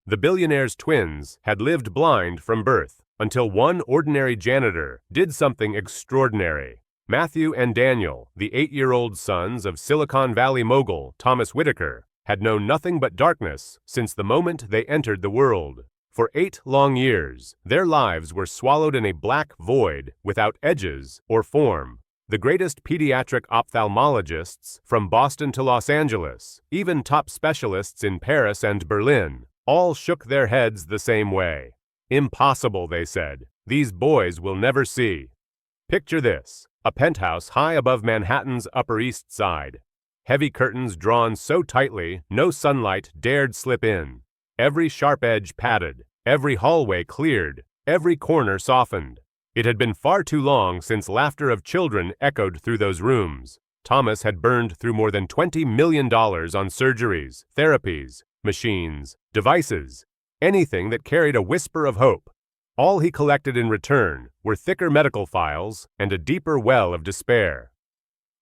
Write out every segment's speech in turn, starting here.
The billionaire's twins had lived blind from birth until one ordinary janitor did something extraordinary. Matthew and Daniel, the 8-year-old sons of Silicon Valley mogul Thomas Whitaker, had known nothing but darkness since the moment they entered the world. For 8 long years, their lives were swallowed in a black void without edges or form. The greatest pediatric ophthalmologists from Boston to Los Angeles, even top specialists in Paris and Berlin, all shook their heads the same way. Impossible, they said. These boys will never see. Picture this: a penthouse high above Manhattan's Upper East Side. Heavy curtains drawn so tightly no sunlight dared slip in. Every sharp edge padded, every hallway cleared, every corner softened. It had been far too long since laughter of children echoed through those rooms. Thomas had burned through more than $20 million on surgeries, therapies, machines, devices, anything that carried a whisper of hope. All he collected in return were thicker medical files and a deeper well of despair.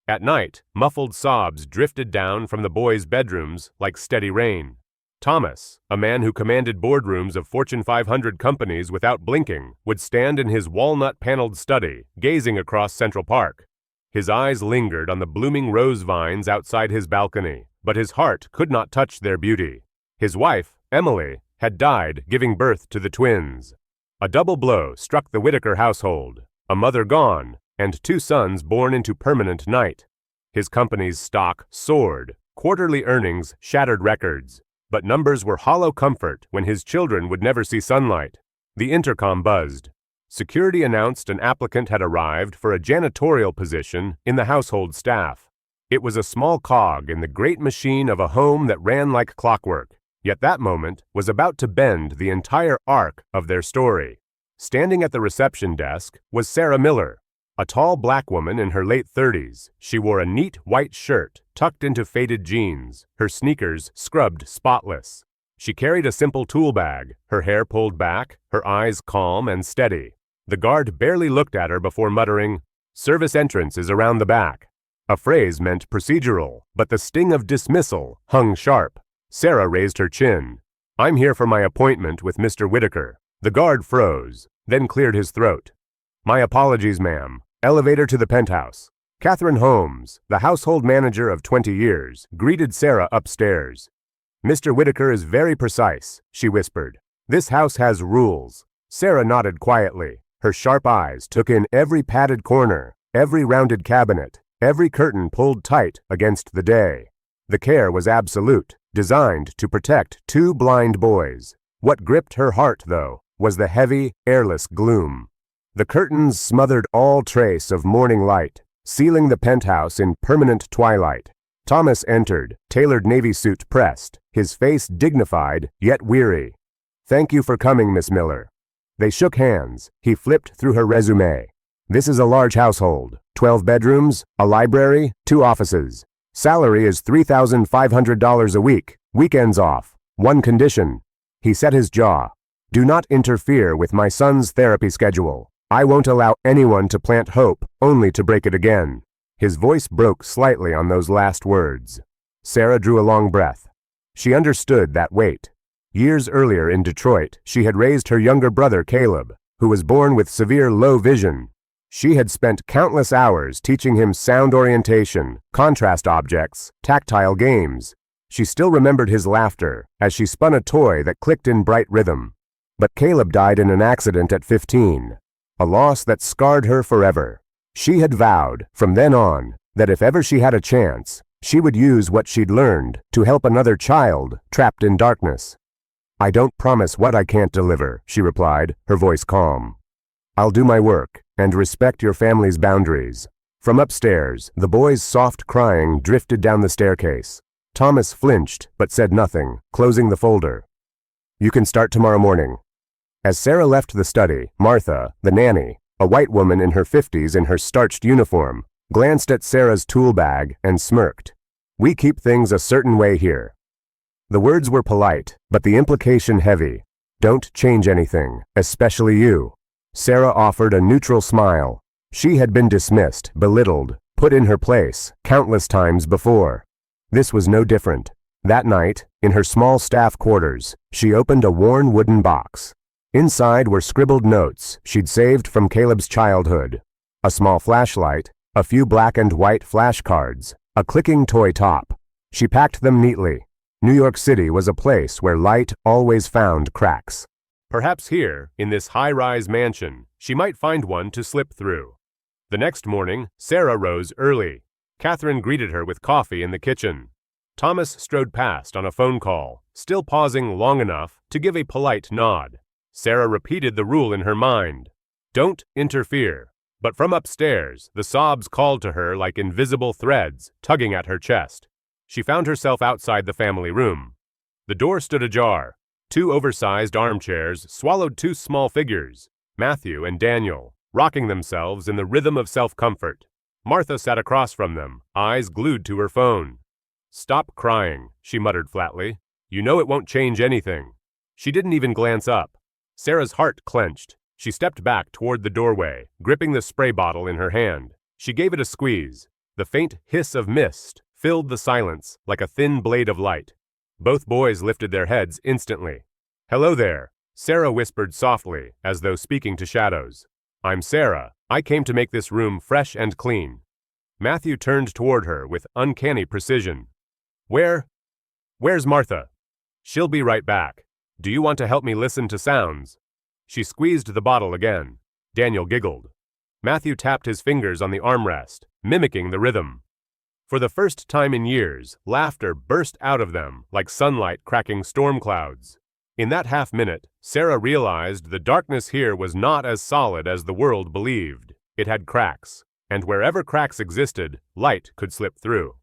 At night, muffled sobs drifted down from the boys' bedrooms like steady rain. Thomas, a man who commanded boardrooms of Fortune 500 companies without blinking, would stand in his walnut-paneled study, gazing across Central Park. His eyes lingered on the blooming rose vines outside his balcony, but his heart could not touch their beauty. His wife, Emily, had died giving birth to the twins. A double blow struck the Whitaker household: a mother gone, and 2 sons born into permanent night. His company's stock soared, quarterly earnings shattered records. But numbers were hollow comfort when his children would never see sunlight. The intercom buzzed. Security announced an applicant had arrived for a janitorial position in the household staff. It was a small cog in the great machine of a home that ran like clockwork, yet that moment was about to bend the entire arc of their story. Standing at the reception desk was Sarah Miller, a tall black woman in her late 30s. She wore a neat white shirt tucked into faded jeans, her sneakers scrubbed spotless. She carried a simple tool bag, her hair pulled back, her eyes calm and steady. The guard barely looked at her before muttering, "Service entrance is around the back." A phrase meant procedural, but the sting of dismissal hung sharp. Sarah raised her chin. "I'm here for my appointment with Mr. Whitaker." The guard froze, then cleared his throat. "My apologies, ma'am. Elevator to the penthouse." Catherine Holmes, the household manager of 20 years, greeted Sarah upstairs. "Mr. Whitaker is very precise," she whispered. "This house has rules." Sarah nodded quietly. Her sharp eyes took in every padded corner, every rounded cabinet, every curtain pulled tight against the day. The care was absolute, designed to protect 2 blind boys. What gripped her heart, though, was the heavy, airless gloom. The curtains smothered all trace of morning light, sealing the penthouse in permanent twilight. Thomas entered, tailored navy suit pressed, his face dignified yet weary. "Thank you for coming, Miss Miller." They shook hands. He flipped through her resume. "This is a large household, 12 bedrooms, a library, 2 offices. Salary is $3,500 a week, weekends off. One condition." He set his jaw. "Do not interfere with my son's therapy schedule. I won't allow anyone to plant hope only to break it again." His voice broke slightly on those last words. Sarah drew a long breath. She understood that weight. Years earlier in Detroit, she had raised her younger brother Caleb, who was born with severe low vision. She had spent countless hours teaching him sound orientation, contrast objects, tactile games. She still remembered his laughter as she spun a toy that clicked in bright rhythm. But Caleb died in an accident at 15. A loss that scarred her forever. She had vowed, from then on, that if ever she had a chance, she would use what she'd learned to help another child trapped in darkness. "I don't promise what I can't deliver," she replied, her voice calm. "I'll do my work and respect your family's boundaries." From upstairs, the boys' soft crying drifted down the staircase. Thomas flinched but said nothing, closing the folder. "You can start tomorrow morning." As Sarah left the study, Martha, the nanny, a white woman in her 50s in her starched uniform, glanced at Sarah's tool bag and smirked. "We keep things a certain way here." The words were polite, but the implication heavy. "Don't change anything, especially you." Sarah offered a neutral smile. She had been dismissed, belittled, put in her place, countless times before. This was no different. That night, in her small staff quarters, she opened a worn wooden box. Inside were scribbled notes she'd saved from Caleb's childhood. A small flashlight, a few black and white flashcards, a clicking toy top. She packed them neatly. New York City was a place where light always found cracks. Perhaps here, in this high-rise mansion, she might find one to slip through. The next morning, Sarah rose early. Catherine greeted her with coffee in the kitchen. Thomas strode past on a phone call, still pausing long enough to give a polite nod. Sarah repeated the rule in her mind. Don't interfere. But from upstairs, the sobs called to her like invisible threads, tugging at her chest. She found herself outside the family room. The door stood ajar. 2 oversized armchairs swallowed 2 small figures, Matthew and Daniel, rocking themselves in the rhythm of self-comfort. Martha sat across from them, eyes glued to her phone. "Stop crying," she muttered flatly. "You know it won't change anything." She didn't even glance up. Sarah's heart clenched. She stepped back toward the doorway, gripping the spray bottle in her hand. She gave it a squeeze. The faint hiss of mist filled the silence like a thin blade of light. Both boys lifted their heads instantly. "Hello there," Sarah whispered softly, as though speaking to shadows. "I'm Sarah. I came to make this room fresh and clean." Matthew turned toward her with uncanny precision. Where's Martha?" "She'll be right back. Do you want to help me listen to sounds?" She squeezed the bottle again. Daniel giggled. Matthew tapped his fingers on the armrest, mimicking the rhythm. For the first time in years, laughter burst out of them like sunlight cracking storm clouds. In that half-minute, Sarah realized the darkness here was not as solid as the world believed. It had cracks, and wherever cracks existed, light could slip through.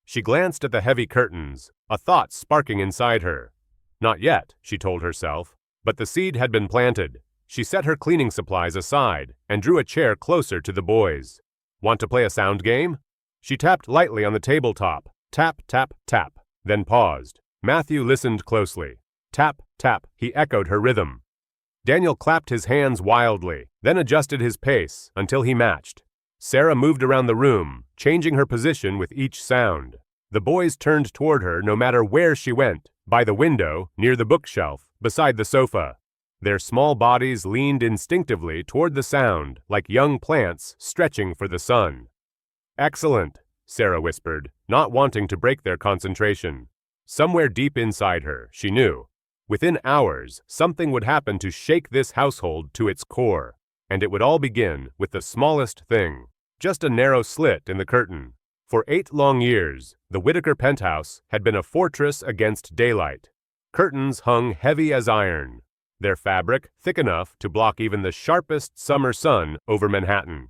She glanced at the heavy curtains, a thought sparking inside her. Not yet, she told herself, but the seed had been planted. She set her cleaning supplies aside and drew a chair closer to the boys. "Want to play a sound game?" She tapped lightly on the tabletop. Tap, tap, tap, then paused. Matthew listened closely. Tap, tap, he echoed her rhythm. Daniel clapped his hands wildly, then adjusted his pace until he matched. Sarah moved around the room, changing her position with each sound. The boys turned toward her no matter where she went, by the window, near the bookshelf, beside the sofa. Their small bodies leaned instinctively toward the sound, like young plants stretching for the sun. "Excellent," Sarah whispered, not wanting to break their concentration. Somewhere deep inside her, she knew. Within hours, something would happen to shake this household to its core, and it would all begin with the smallest thing, just a narrow slit in the curtain. For 8 long years, the Whitaker penthouse had been a fortress against daylight. Curtains hung heavy as iron, their fabric thick enough to block even the sharpest summer sun over Manhattan.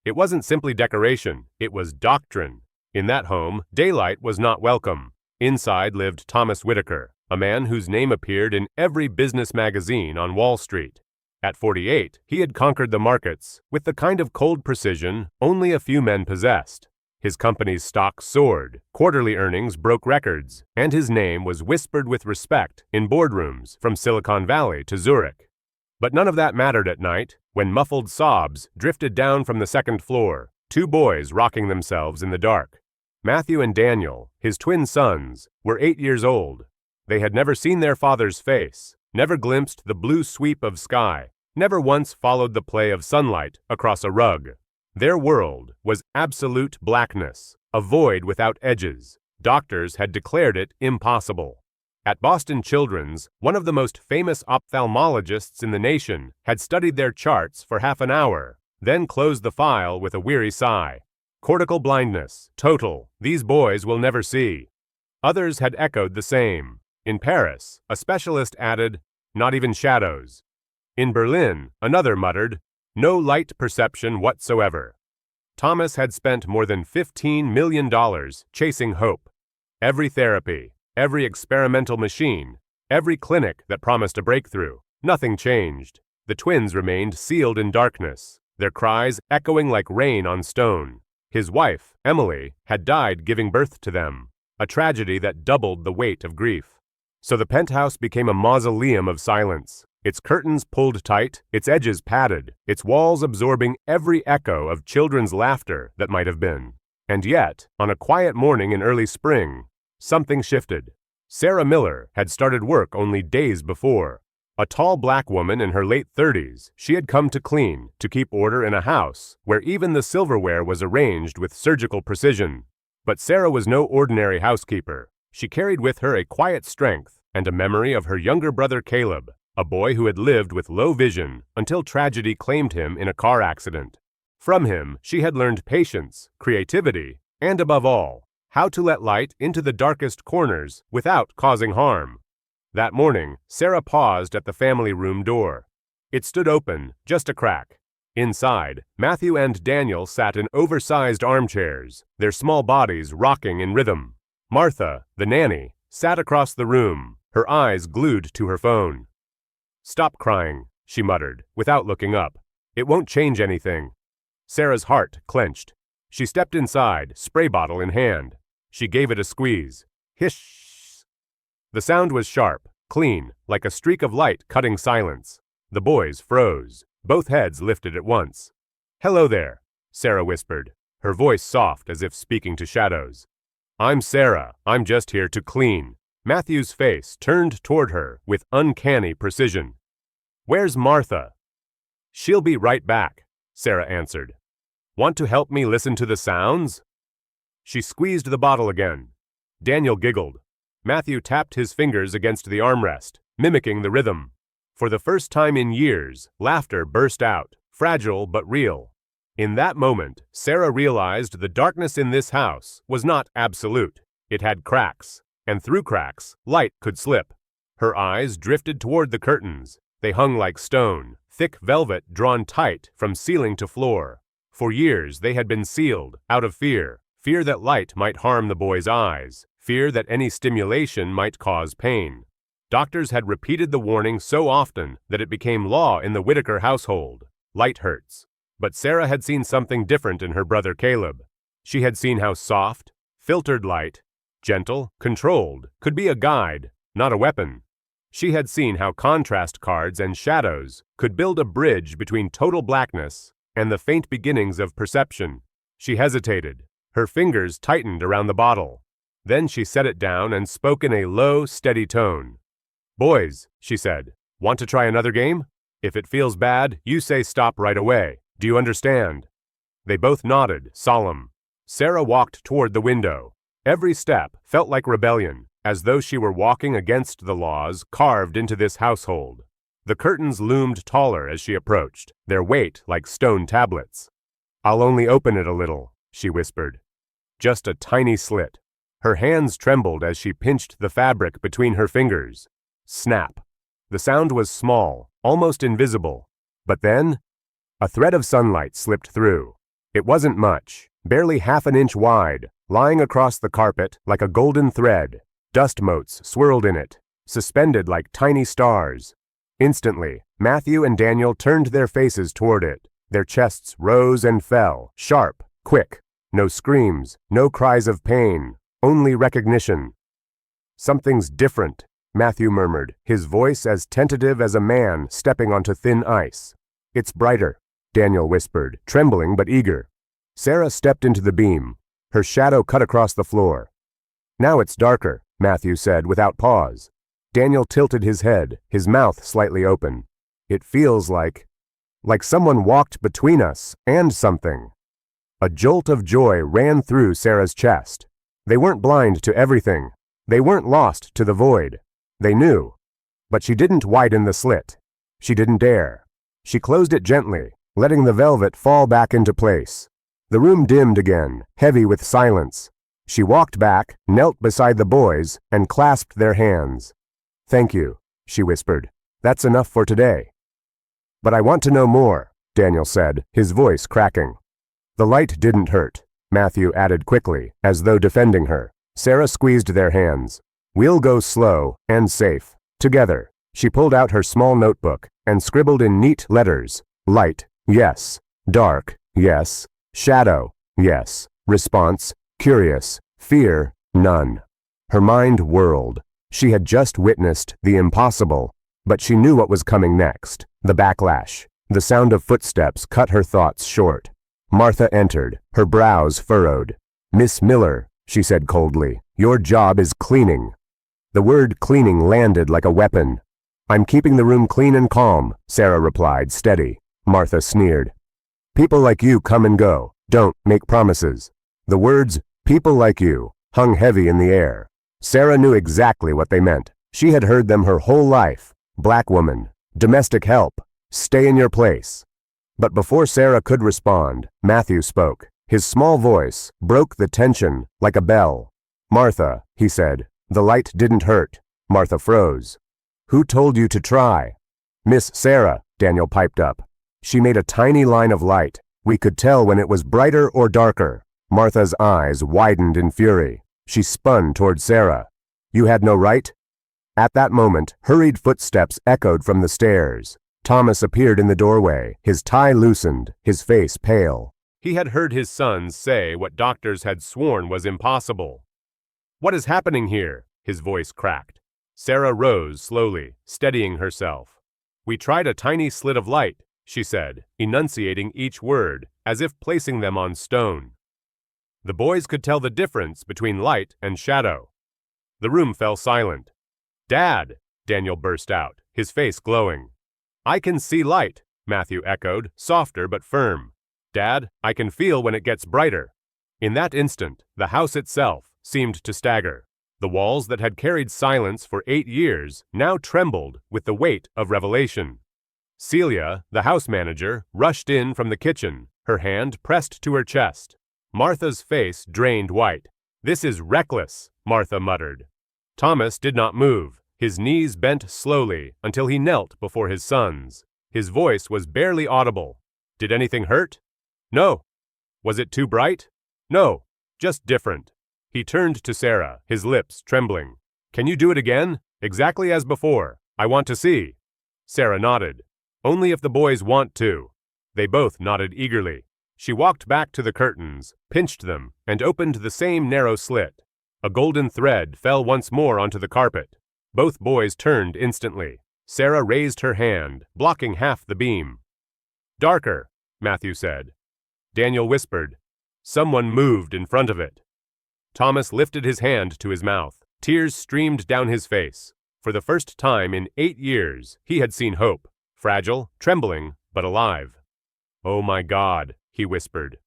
It wasn't simply decoration, it was doctrine. In that home, daylight was not welcome. Inside lived Thomas Whitaker, a man whose name appeared in every business magazine on Wall Street. At 48, he had conquered the markets with the kind of cold precision only a few men possessed. His company's stock soared, quarterly earnings broke records, and his name was whispered with respect in boardrooms from Silicon Valley to Zurich. But none of that mattered at night, when muffled sobs drifted down from the second floor, 2 boys rocking themselves in the dark. Matthew and Daniel, his twin sons, were 8 years old. They had never seen their father's face, never glimpsed the blue sweep of sky, never once followed the play of sunlight across a rug. Their world was absolute blackness, a void without edges. Doctors had declared it impossible. At Boston Children's, one of the most famous ophthalmologists in the nation had studied their charts for half an hour, then closed the file with a weary sigh. Cortical blindness, total, these boys will never see. Others had echoed the same. In Paris, a specialist added, "Not even shadows." In Berlin, another muttered, "No light perception whatsoever." Thomas had spent more than $15 million chasing hope. Every therapy, every experimental machine, every clinic that promised a breakthrough, nothing changed. The twins remained sealed in darkness, their cries echoing like rain on stone. His wife, Emily, had died giving birth to them, a tragedy that doubled the weight of grief. So the penthouse became a mausoleum of silence. Its curtains pulled tight, its edges padded, its walls absorbing every echo of children's laughter that might have been. And yet, on a quiet morning in early spring, something shifted. Sarah Miller had started work only days before. A tall black woman in her late 30s, she had come to clean, to keep order in a house where even the silverware was arranged with surgical precision. But Sarah was no ordinary housekeeper. She carried with her a quiet strength and a memory of her younger brother Caleb, a boy who had lived with low vision until tragedy claimed him in a car accident. From him, she had learned patience, creativity, and above all, how to let light into the darkest corners without causing harm. That morning, Sarah paused at the family room door. It stood open, just a crack. Inside, Matthew and Daniel sat in oversized armchairs, their small bodies rocking in rhythm. Martha, the nanny, sat across the room, her eyes glued to her phone. "Stop crying," she muttered, without looking up. "It won't change anything." Sarah's heart clenched. She stepped inside, spray bottle in hand. She gave it a squeeze. Hish! The sound was sharp, clean, like a streak of light cutting silence. The boys froze. Both heads lifted at once. "Hello there," Sarah whispered, her voice soft as if speaking to shadows. "I'm Sarah. I'm just here to clean." Matthew's face turned toward her with uncanny precision. "Where's Martha?" "She'll be right back," Sarah answered. "Want to help me listen to the sounds?" She squeezed the bottle again. Daniel giggled. Matthew tapped his fingers against the armrest, mimicking the rhythm. For the first time in years, laughter burst out, fragile but real. In that moment, Sarah realized the darkness in this house was not absolute. It had cracks, and through cracks, light could slip. Her eyes drifted toward the curtains. They hung like stone, thick velvet drawn tight from ceiling to floor. For years, they had been sealed, out of fear that light might harm the boy's eyes, fear that any stimulation might cause pain. Doctors had repeated the warning so often that it became law in the Whitaker household. Light hurts. But Sarah had seen something different in her brother Caleb. She had seen how soft, filtered light, gentle, controlled, could be a guide, not a weapon. She had seen how contrast cards and shadows could build a bridge between total blackness and the faint beginnings of perception. She hesitated. Her fingers tightened around the bottle. Then she set it down and spoke in a low, steady tone. "Boys," she said, "want to try another game? If it feels bad, you say stop right away. Do you understand?" They both nodded, solemn. Sarah walked toward the window. Every step felt like rebellion, as though she were walking against the laws carved into this household. The curtains loomed taller as she approached, their weight like stone tablets. "I'll only open it a little," she whispered. Just a tiny slit. Her hands trembled as she pinched the fabric between her fingers. Snap. The sound was small, almost invisible. But then, a thread of sunlight slipped through. It wasn't much, barely half an inch wide, lying across the carpet like a golden thread. Dust motes swirled in it, suspended like tiny stars. Instantly, Matthew and Daniel turned their faces toward it. Their chests rose and fell, sharp, quick. No screams, no cries of pain, only recognition. "Something's different," Matthew murmured, his voice as tentative as a man stepping onto thin ice. "It's brighter," Daniel whispered, trembling but eager. Sarah stepped into the beam. Her shadow cut across the floor. "Now it's darker," Matthew said without pause. Daniel tilted his head, his mouth slightly open. "It feels like someone walked between us and something." A jolt of joy ran through Sarah's chest. They weren't blind to everything. They weren't lost to the void. They knew. But she didn't widen the slit. She didn't dare. She closed it gently, letting the velvet fall back into place. The room dimmed again, heavy with silence. She walked back, knelt beside the boys, and clasped their hands. "Thank you," she whispered. "That's enough for today." "But I want to know more," Daniel said, his voice cracking. "The light didn't hurt," Matthew added quickly, as though defending her. Sarah squeezed their hands. "We'll go slow and safe. Together." She pulled out her small notebook and scribbled in neat letters. Light, yes. Dark, yes. Shadow, yes. Response, curious. Fear, none. Her mind whirled. She had just witnessed the impossible, but she knew what was coming next. The backlash. The sound of footsteps cut her thoughts short. Martha entered, her brows furrowed. "Miss Miller," she said coldly, "your job is cleaning." The word cleaning landed like a weapon. "I'm keeping the room clean and calm," Sarah replied, steady. Martha sneered. "People like you come and go. Don't make promises." The words, "people like you," hung heavy in the air. Sarah knew exactly what they meant. She had heard them her whole life. Black woman, domestic help, stay in your place. But before Sarah could respond, Matthew spoke. His small voice broke the tension like a bell. "Martha," he said, "the light didn't hurt." Martha froze. "Who told you to try?" "Miss Sarah," Daniel piped up. "She made a tiny line of light. We could tell when it was brighter or darker." Martha's eyes widened in fury. She spun toward Sarah. "You had no right?" At that moment, hurried footsteps echoed from the stairs. Thomas appeared in the doorway, his tie loosened, his face pale. He had heard his sons say what doctors had sworn was impossible. "What is happening here?" His voice cracked. Sarah rose slowly, steadying herself. "We tried a tiny slit of light," she said, enunciating each word, as if placing them on stone. The boys could tell the difference between light and shadow. The room fell silent. "Dad!" Daniel burst out, his face glowing. "I can see light," Matthew echoed, softer but firm. "Dad, I can feel when it gets brighter." In that instant, the house itself seemed to stagger. The walls that had carried silence for 8 years now trembled with the weight of revelation. Celia, the house manager, rushed in from the kitchen, her hand pressed to her chest. Martha's face drained white. "This is reckless," Martha muttered. Thomas did not move. His knees bent slowly until he knelt before his sons. His voice was barely audible. "Did anything hurt?" "No." "Was it too bright?" "No, just different." He turned to Sarah, his lips trembling. "Can you do it again? Exactly as before. I want to see." Sarah nodded. "Only if the boys want to." They both nodded eagerly. She walked back to the curtains, pinched them, and opened the same narrow slit. A golden thread fell once more onto the carpet. Both boys turned instantly. Sarah raised her hand, blocking half the beam. "Darker," Matthew said. Daniel whispered. Someone moved in front of it. Thomas lifted his hand to his mouth. Tears streamed down his face. For the first time in 8 years, he had seen hope. Fragile, trembling, but alive. "Oh my God," he whispered.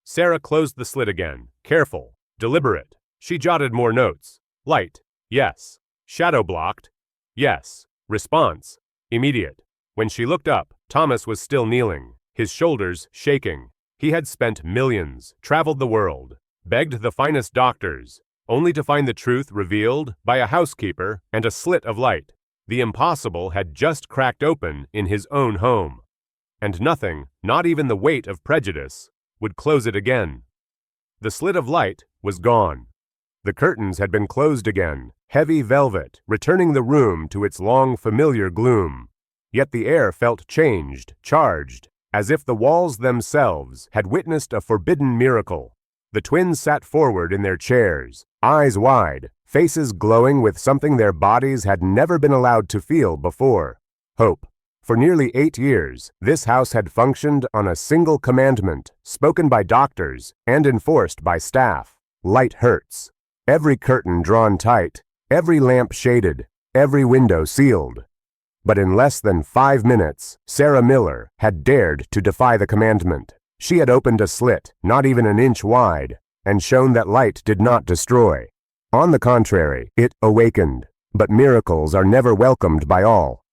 Sarah closed the slit again, careful, deliberate. She jotted more notes. Light, yes. Shadow blocked, yes. Response, immediate. When she looked up, Thomas was still kneeling, his shoulders shaking. He had spent millions, traveled the world, begged the finest doctors, only to find the truth revealed by a housekeeper and a slit of light. The impossible had just cracked open in his own home. And nothing, not even the weight of prejudice, would close it again. The slit of light was gone. The curtains had been closed again, heavy velvet, returning the room to its long familiar gloom. Yet the air felt changed, charged, as if the walls themselves had witnessed a forbidden miracle. The twins sat forward in their chairs, eyes wide, faces glowing with something their bodies had never been allowed to feel before: hope. For nearly 8 years, this house had functioned on a single commandment, spoken by doctors and enforced by staff. Light hurts. Every curtain drawn tight, every lamp shaded, every window sealed. But in less than 5 minutes, Sarah Miller had dared to defy the commandment. She had opened a slit, not even an inch wide, and shown that light did not destroy. On the contrary, it awakened. But miracles are never welcomed by all.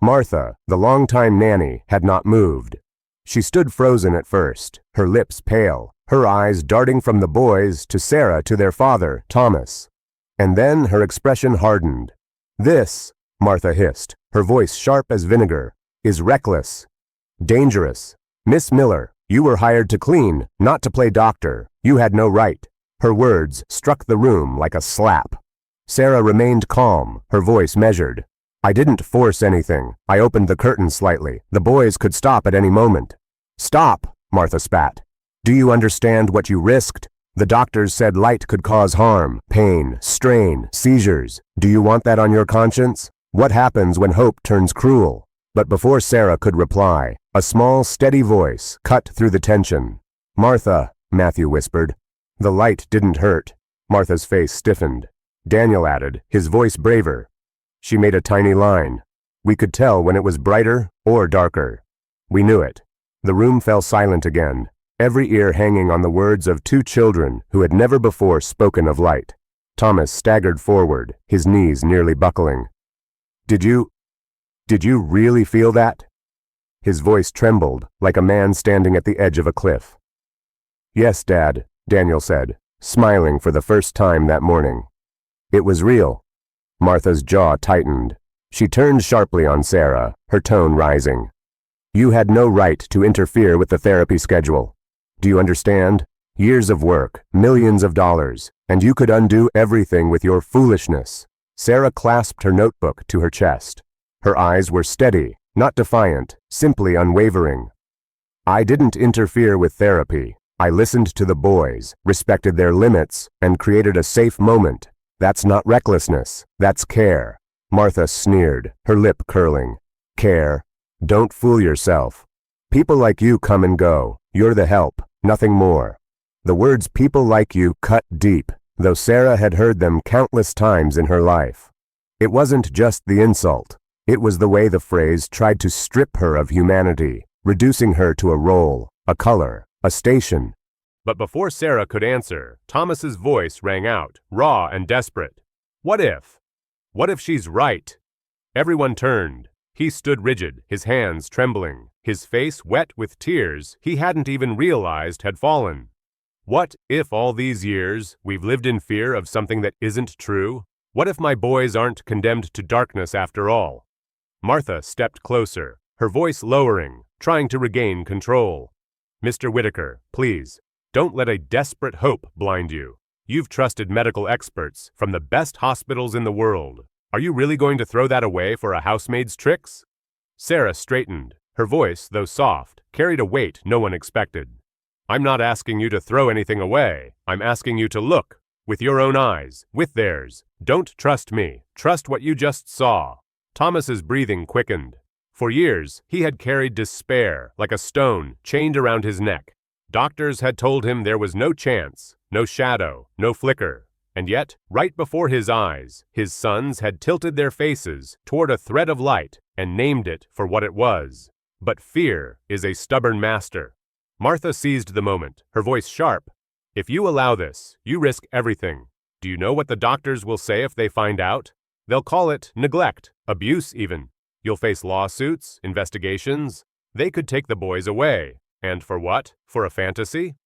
Martha, the longtime nanny, had not moved. She stood frozen at first, her lips pale, her eyes darting from the boys to Sarah to their father, Thomas. And then her expression hardened. "This," Martha hissed, her voice sharp as vinegar, "is reckless. Dangerous. Miss Miller, you were hired to clean, not to play doctor. You had no right." Her words struck the room like a slap. Sarah remained calm, her voice measured. "I didn't force anything. I opened the curtain slightly. The boys could stop at any moment." "Stop," Martha spat. "Do you understand what you risked? The doctors said light could cause harm, pain, strain, seizures. Do you want that on your conscience? What happens when hope turns cruel?" But before Sarah could reply, a small, steady voice cut through the tension. "Martha," Matthew whispered. "The light didn't hurt." Martha's face stiffened. Daniel added, his voice braver. She made a tiny line. We could tell when it was brighter or darker. We knew it. The room fell silent again, every ear hanging on the words of two children who had never before spoken of light. Thomas staggered forward, his knees nearly buckling. Did you really feel that? His voice trembled, like a man standing at the edge of a cliff. Yes, Dad, Daniel said, smiling for the first time that morning. It was real. Martha's jaw tightened. She turned sharply on Sarah, her tone rising. You had no right to interfere with the therapy schedule. Do you understand? Years of work, millions of dollars, and you could undo everything with your foolishness. Sarah clasped her notebook to her chest. Her eyes were steady, not defiant, simply unwavering. I didn't interfere with therapy. I listened to the boys, respected their limits, and created a safe moment. That's not recklessness. That's care. Martha sneered, her lip curling. Care? Don't fool yourself. People like you come and go. You're the help, nothing more. The words people like you cut deep, though Sarah had heard them countless times in her life. It wasn't just the insult. It was the way the phrase tried to strip her of humanity, reducing her to a role, a color, a station. But before Sarah could answer, Thomas's voice rang out, raw and desperate. What if? What if she's right? Everyone turned. He stood rigid, his hands trembling, his face wet with tears he hadn't even realized had fallen. What if all these years we've lived in fear of something that isn't true? What if my boys aren't condemned to darkness after all? Martha stepped closer, her voice lowering, trying to regain control. Mr. Whitaker, please, don't let a desperate hope blind you. You've trusted medical experts from the best hospitals in the world. Are you really going to throw that away for a housemaid's tricks? Sarah straightened. Her voice, though soft, carried a weight no one expected. I'm not asking you to throw anything away. I'm asking you to look, with your own eyes, with theirs. Don't trust me. Trust what you just saw. Thomas's breathing quickened. For years, he had carried despair like a stone chained around his neck. Doctors had told him there was no chance, no shadow, no flicker. And yet, right before his eyes, his sons had tilted their faces toward a thread of light and named it for what it was. But fear is a stubborn master. Martha seized the moment, her voice sharp. If you allow this, you risk everything. Do you know what the doctors will say if they find out? They'll call it neglect, abuse even. You'll face lawsuits, investigations. They could take the boys away. And for what? For a fantasy?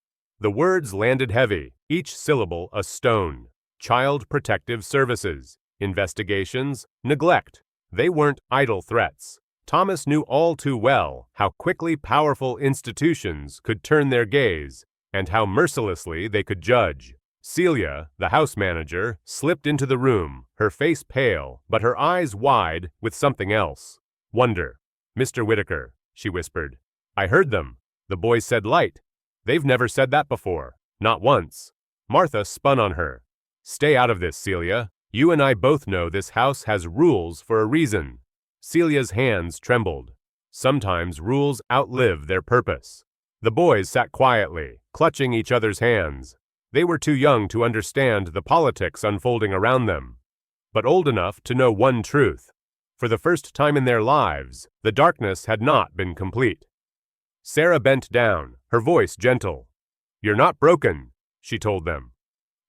The words landed heavy, each syllable a stone. Child Protective Services, investigations, neglect. They weren't idle threats. Thomas knew all too well how quickly powerful institutions could turn their gaze and how mercilessly they could judge. Celia, the house manager, slipped into the room, her face pale, but her eyes wide with something else. Wonder. Mr. Whitaker, she whispered. I heard them. The boys said light. They've never said that before. Not once. Martha spun on her. Stay out of this, Celia. You and I both know this house has rules for a reason. Celia's hands trembled. Sometimes rules outlive their purpose. The boys sat quietly, clutching each other's hands. They were too young to understand the politics unfolding around them, but old enough to know one truth. For the first time in their lives, the darkness had not been complete. Sarah bent down, her voice gentle. You're not broken, she told them.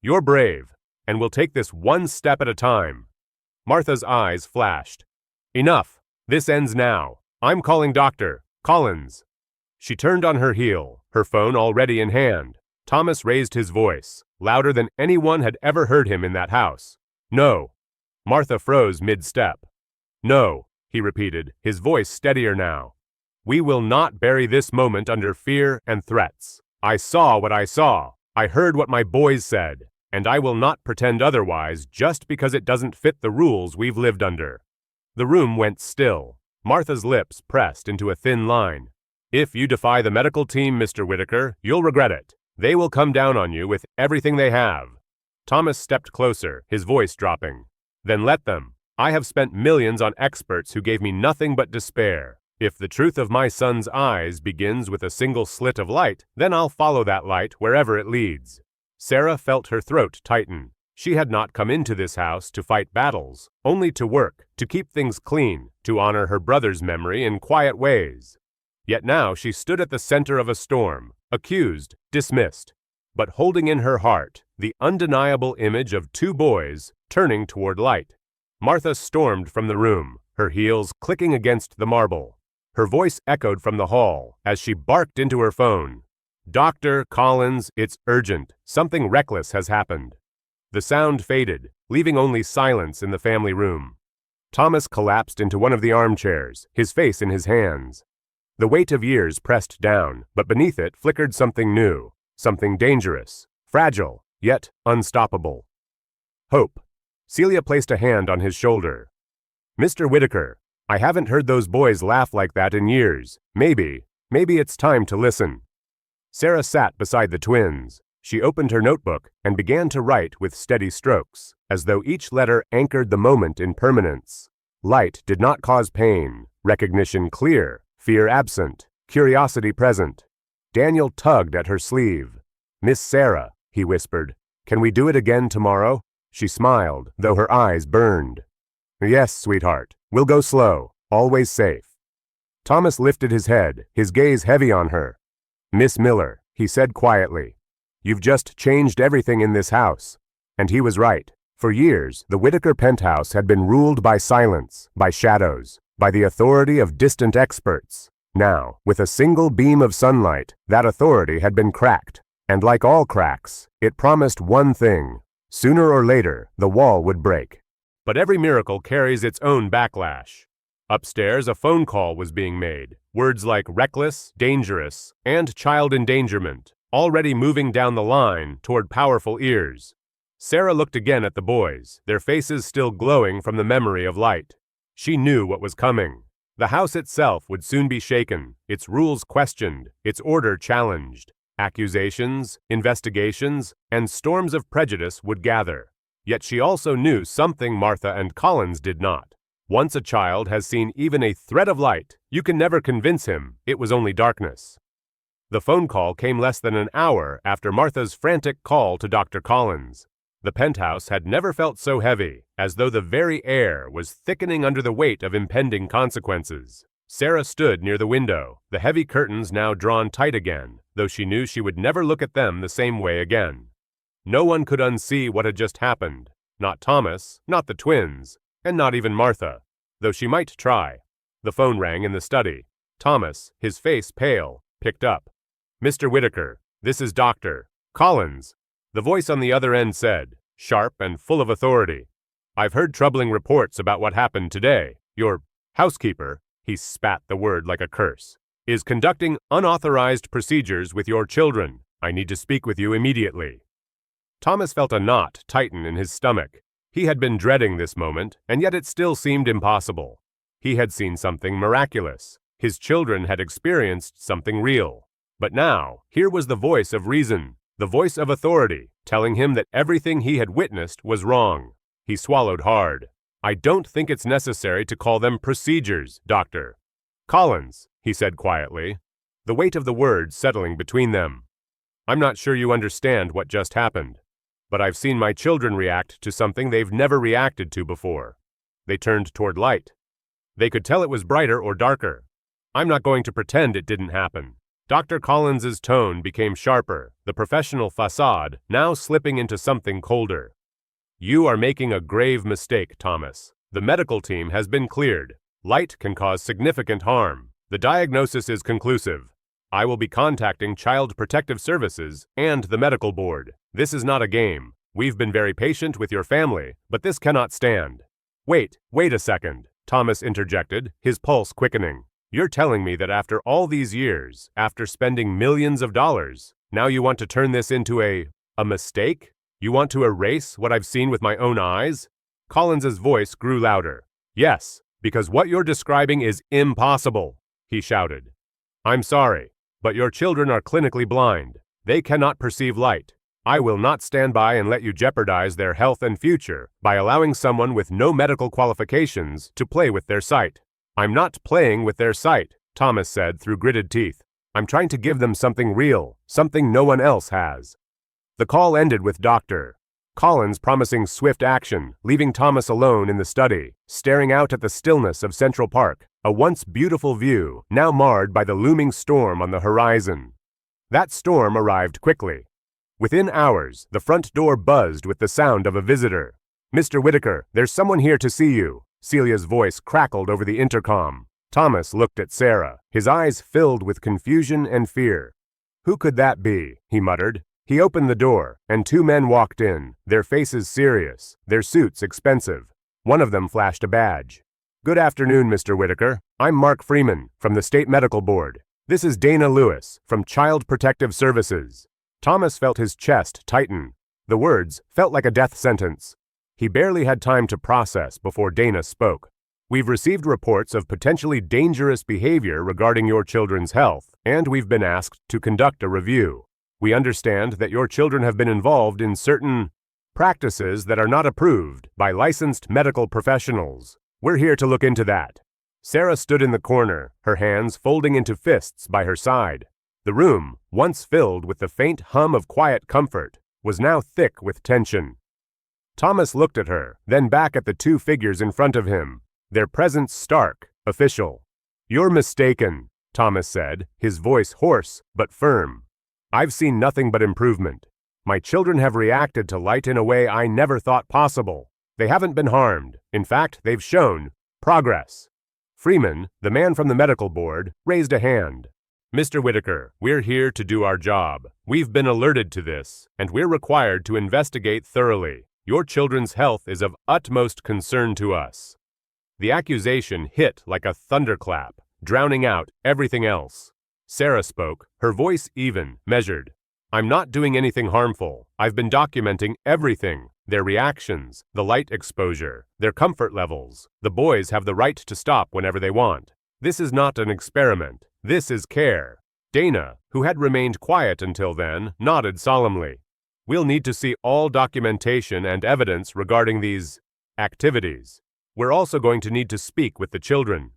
You're brave, and we'll take this one step at a time. Martha's eyes flashed. Enough. This ends now. I'm calling Dr. Collins. She turned on her heel, her phone already in hand. Thomas raised his voice, louder than anyone had ever heard him in that house. No. Martha froze mid-step. No, he repeated, his voice steadier now. We will not bury this moment under fear and threats. I saw what I saw. I heard what my boys said, and I will not pretend otherwise just because it doesn't fit the rules we've lived under. The room went still. Martha's lips pressed into a thin line. If you defy the medical team, Mr. Whitaker, you'll regret it. They will come down on you with everything they have. Thomas stepped closer, his voice dropping. Then let them. I have spent millions on experts who gave me nothing but despair. If the truth of my son's eyes begins with a single slit of light, then I'll follow that light wherever it leads. Sarah felt her throat tighten. She had not come into this house to fight battles, only to work, to keep things clean, to honor her brother's memory in quiet ways. Yet now she stood at the center of a storm, accused, dismissed, but holding in her heart the undeniable image of two boys turning toward light. Martha stormed from the room, her heels clicking against the marble. Her voice echoed from the hall as she barked into her phone. "Dr. Collins, it's urgent. Something reckless has happened." The sound faded, leaving only silence in the family room. Thomas collapsed into one of the armchairs, his face in his hands. The weight of years pressed down, but beneath it flickered something new, something dangerous, fragile, yet unstoppable. Hope. Celia placed a hand on his shoulder. "Mr. Whitaker, I haven't heard those boys laugh like that in years. Maybe it's time to listen." Sarah sat beside the twins. She opened her notebook and began to write with steady strokes, as though each letter anchored the moment in permanence. Light did not cause pain, recognition clear, fear absent, curiosity present. Daniel tugged at her sleeve. "Miss Sarah," he whispered, "can we do it again tomorrow?" She smiled, though her eyes burned. "Yes, sweetheart. We'll go slow, always safe." Thomas lifted his head, his gaze heavy on her. "Miss Miller," he said quietly, "you've just changed everything in this house." And he was right. For years, the Whitaker penthouse had been ruled by silence, by shadows, by the authority of distant experts. Now, with a single beam of sunlight, that authority had been cracked. And like all cracks, it promised one thing. Sooner or later, the wall would break. But every miracle carries its own backlash. Upstairs, a phone call was being made. Words like reckless, dangerous, and child endangerment, already moving down the line toward powerful ears. Sarah looked again at the boys, their faces still glowing from the memory of light. She knew what was coming. The house itself would soon be shaken, its rules questioned, its order challenged. Accusations, investigations, and storms of prejudice would gather. Yet she also knew something Martha and Collins did not. Once a child has seen even a thread of light, you can never convince him it was only darkness. The phone call came less than an hour after Martha's frantic call to Dr. Collins. The penthouse had never felt so heavy, as though the very air was thickening under the weight of impending consequences. Sarah stood near the window, the heavy curtains now drawn tight again, though she knew she would never look at them the same way again. No one could unsee what had just happened. Not Thomas, not the twins, and not even Martha, though she might try. The phone rang in the study. Thomas, his face pale, picked up. "Mr. Whitaker, this is Dr. Collins." The voice on the other end said, sharp and full of authority, "I've heard troubling reports about what happened today. Your housekeeper," he spat the word like a curse, "is conducting unauthorized procedures with your children. I need to speak with you immediately." Thomas felt a knot tighten in his stomach. He had been dreading this moment, and yet it still seemed impossible. He had seen something miraculous. His children had experienced something real. But now, here was the voice of reason, the voice of authority, telling him that everything he had witnessed was wrong. He swallowed hard. "I don't think it's necessary to call them procedures, Doctor Collins," he said quietly, the weight of the words settling between them. "I'm not sure you understand what just happened, but I've seen my children react to something they've never reacted to before. They turned toward light. They could tell it was brighter or darker. I'm not going to pretend it didn't happen." Dr. Collins's tone became sharper, the professional facade now slipping into something colder. "You are making a grave mistake, Thomas. The medical team has been cleared. Light can cause significant harm. The diagnosis is conclusive. I will be contacting Child Protective Services and the medical board. This is not a game. We've been very patient with your family, but this cannot stand." Wait a second," Thomas interjected, his pulse quickening. "You're telling me that after all these years, after spending millions of dollars, now you want to turn this into a mistake? You want to erase what I've seen with my own eyes?" Collins's voice grew louder. "Yes, because what you're describing is impossible," he shouted. "I'm sorry, but your children are clinically blind. They cannot perceive light. I will not stand by and let you jeopardize their health and future by allowing someone with no medical qualifications to play with their sight." "I'm not playing with their sight," Thomas said through gritted teeth. "I'm trying to give them something real, something no one else has." The call ended with Dr. Collins promising swift action, leaving Thomas alone in the study, staring out at the stillness of Central Park, a once beautiful view, now marred by the looming storm on the horizon. That storm arrived quickly. Within hours, the front door buzzed with the sound of a visitor. "Mr. Whitaker, there's someone here to see you," Celia's voice crackled over the intercom. Thomas looked at Sarah, his eyes filled with confusion and fear. "Who could that be?" he muttered. He opened the door, and two men walked in, their faces serious, their suits expensive. One of them flashed a badge. "Good afternoon, Mr. Whitaker. I'm Mark Freeman, from the State Medical Board. This is Dana Lewis, from Child Protective Services." Thomas felt his chest tighten. The words felt like a death sentence. He barely had time to process before Dana spoke. "We've received reports of potentially dangerous behavior regarding your children's health, and we've been asked to conduct a review. We understand that your children have been involved in certain practices that are not approved by licensed medical professionals. We're here to look into that." Sarah stood in the corner, her hands folding into fists by her side. The room, once filled with the faint hum of quiet comfort, was now thick with tension. Thomas looked at her, then back at the two figures in front of him, their presence stark, official. "You're mistaken," Thomas said, his voice hoarse but firm. "I've seen nothing but improvement. My children have reacted to light in a way I never thought possible. They haven't been harmed. In fact, they've shown progress." Freeman, the man from the medical board, raised a hand. "Mr. Whitaker, we're here to do our job. We've been alerted to this, and we're required to investigate thoroughly. Your children's health is of utmost concern to us." The accusation hit like a thunderclap, drowning out everything else. Sarah spoke, her voice even, measured. "I'm not doing anything harmful. I've been documenting everything. Their reactions, the light exposure, their comfort levels. The boys have the right to stop whenever they want. This is not an experiment. This is care." Dana, who had remained quiet until then, nodded solemnly. "We'll need to see all documentation and evidence regarding these activities. We're also going to need to speak with the children."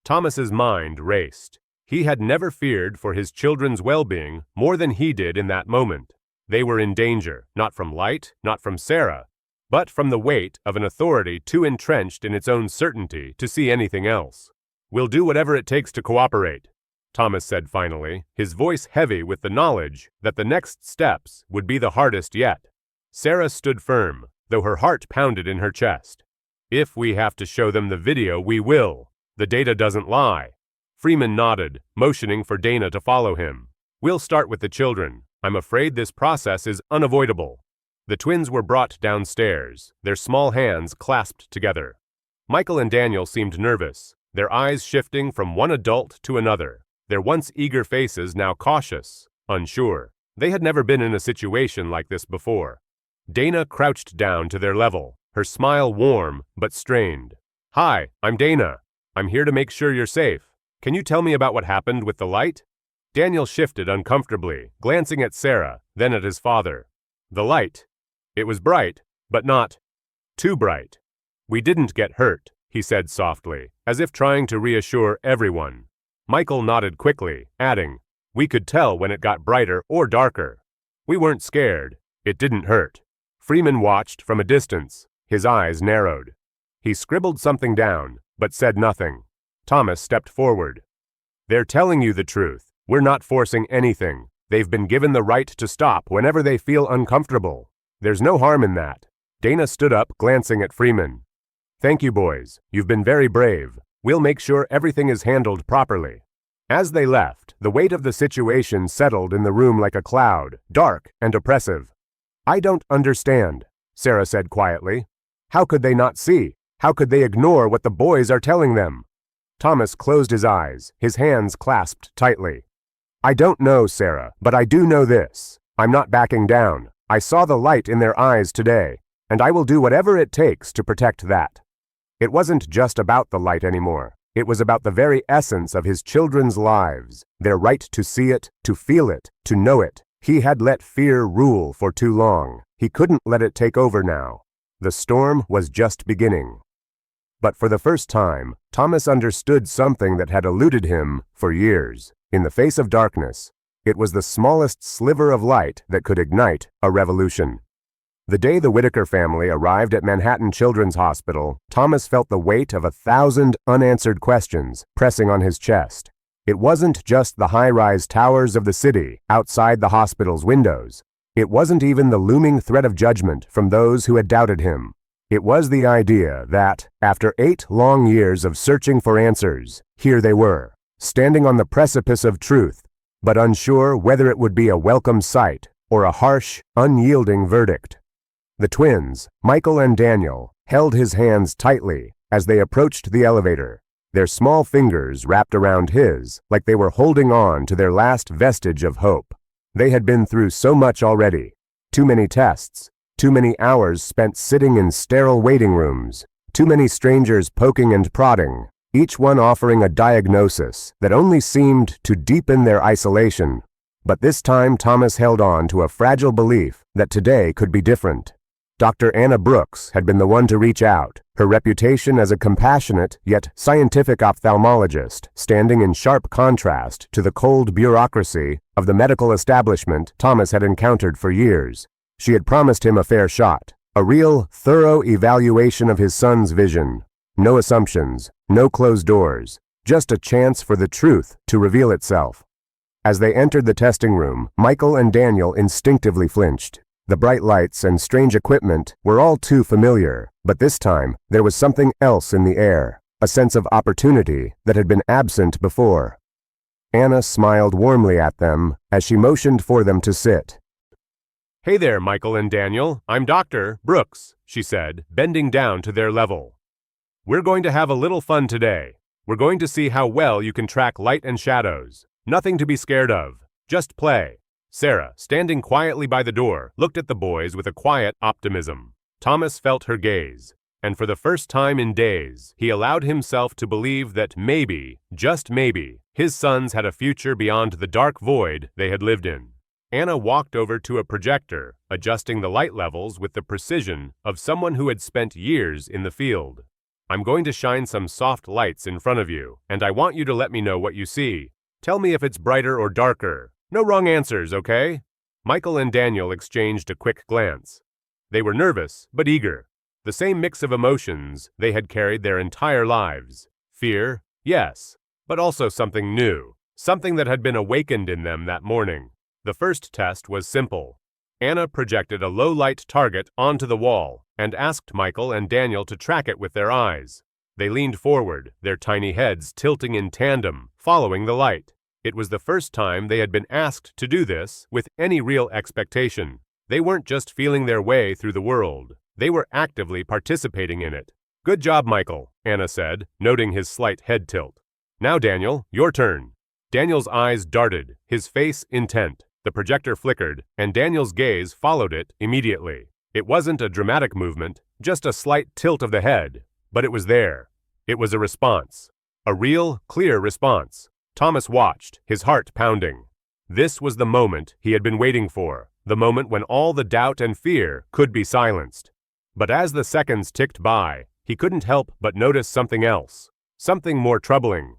Thomas's mind raced. He had never feared for his children's well-being more than he did in that moment. They were in danger, not from light, not from Sarah, but from the weight of an authority too entrenched in its own certainty to see anything else. "We'll do whatever it takes to cooperate," Thomas said finally, his voice heavy with the knowledge that the next steps would be the hardest yet. Sarah stood firm, though her heart pounded in her chest. "If we have to show them the video, we will. The data doesn't lie." Freeman nodded, motioning for Dana to follow him. "We'll start with the children. I'm afraid this process is unavoidable." The twins were brought downstairs, their small hands clasped together. Michael and Daniel seemed nervous, their eyes shifting from one adult to another, their once eager faces now cautious, unsure. They had never been in a situation like this before. Dana crouched down to their level, her smile warm but strained. "Hi, I'm Dana. I'm here to make sure you're safe. Can you tell me about what happened with the light?" Daniel shifted uncomfortably, glancing at Sarah, then at his father. "The light. It was bright, but not too bright. We didn't get hurt," he said softly, as if trying to reassure everyone. Michael nodded quickly, adding, "We could tell when it got brighter or darker. We weren't scared. It didn't hurt." Freeman watched from a distance, his eyes narrowed. He scribbled something down, but said nothing. Thomas stepped forward. "They're telling you the truth. We're not forcing anything. They've been given the right to stop whenever they feel uncomfortable. There's no harm in that." Dana stood up, glancing at Freeman. "Thank you, boys. You've been very brave. We'll make sure everything is handled properly." As they left, the weight of the situation settled in the room like a cloud, dark and oppressive. "I don't understand," Sarah said quietly. "How could they not see? How could they ignore what the boys are telling them?" Thomas closed his eyes, his hands clasped tightly. "I don't know, Sarah, but I do know this. I'm not backing down. I saw the light in their eyes today, and I will do whatever it takes to protect that." It wasn't just about the light anymore. It was about the very essence of his children's lives, their right to see it, to feel it, to know it. He had let fear rule for too long. He couldn't let it take over now. The storm was just beginning. But for the first time, Thomas understood something that had eluded him for years. In the face of darkness, it was the smallest sliver of light that could ignite a revolution. The day the Whitaker family arrived at Manhattan Children's Hospital, Thomas felt the weight of 1,000 unanswered questions pressing on his chest. It wasn't just the high-rise towers of the city outside the hospital's windows. It wasn't even the looming threat of judgment from those who had doubted him. It was the idea that, after 8 long years of searching for answers, here they were, standing on the precipice of truth, but unsure whether it would be a welcome sight or a harsh, unyielding verdict. The twins, Michael and Daniel, held his hands tightly as they approached the elevator, their small fingers wrapped around his like they were holding on to their last vestige of hope. They had been through so much already. Too many tests, too many hours spent sitting in sterile waiting rooms, too many strangers poking and prodding, each one offering a diagnosis that only seemed to deepen their isolation. But this time Thomas held on to a fragile belief that today could be different. Dr. Anna Brooks had been the one to reach out, her reputation as a compassionate yet scientific ophthalmologist standing in sharp contrast to the cold bureaucracy of the medical establishment Thomas had encountered for years. She had promised him a fair shot, a real, thorough evaluation of his son's vision. No assumptions, no closed doors, just a chance for the truth to reveal itself. As they entered the testing room, Michael and Daniel instinctively flinched. The bright lights and strange equipment were all too familiar, but this time there was something else in the air, a sense of opportunity that had been absent before. Anna smiled warmly at them as she motioned for them to sit. "Hey there, Michael and Daniel. I'm Dr. Brooks," she said, bending down to their level. "We're going to have a little fun today. We're going to see how well you can track light and shadows. Nothing to be scared of. Just play." Sarah, standing quietly by the door, looked at the boys with a quiet optimism. Thomas felt her gaze, and for the first time in days, he allowed himself to believe that maybe, just maybe, his sons had a future beyond the dark void they had lived in. Anna walked over to a projector, adjusting the light levels with the precision of someone who had spent years in the field. "I'm going to shine some soft lights in front of you, and I want you to let me know what you see. Tell me if it's brighter or darker. No wrong answers, okay?" Michael and Daniel exchanged a quick glance. They were nervous, but eager. The same mix of emotions they had carried their entire lives. Fear, yes, but also something new, something that had been awakened in them that morning. The first test was simple. Anna projected a low-light target onto the wall and asked Michael and Daniel to track it with their eyes. They leaned forward, their tiny heads tilting in tandem, following the light. It was the first time they had been asked to do this with any real expectation. They weren't just feeling their way through the world. They were actively participating in it. "Good job, Michael," Anna said, noting his slight head tilt. "Now, Daniel, your turn." Daniel's eyes darted, his face intent. The projector flickered, and Daniel's gaze followed it immediately. It wasn't a dramatic movement, just a slight tilt of the head, but it was there. It was a response. A real, clear response. Thomas watched, his heart pounding. This was the moment he had been waiting for, the moment when all the doubt and fear could be silenced. But as the seconds ticked by, he couldn't help but notice something else, something more troubling.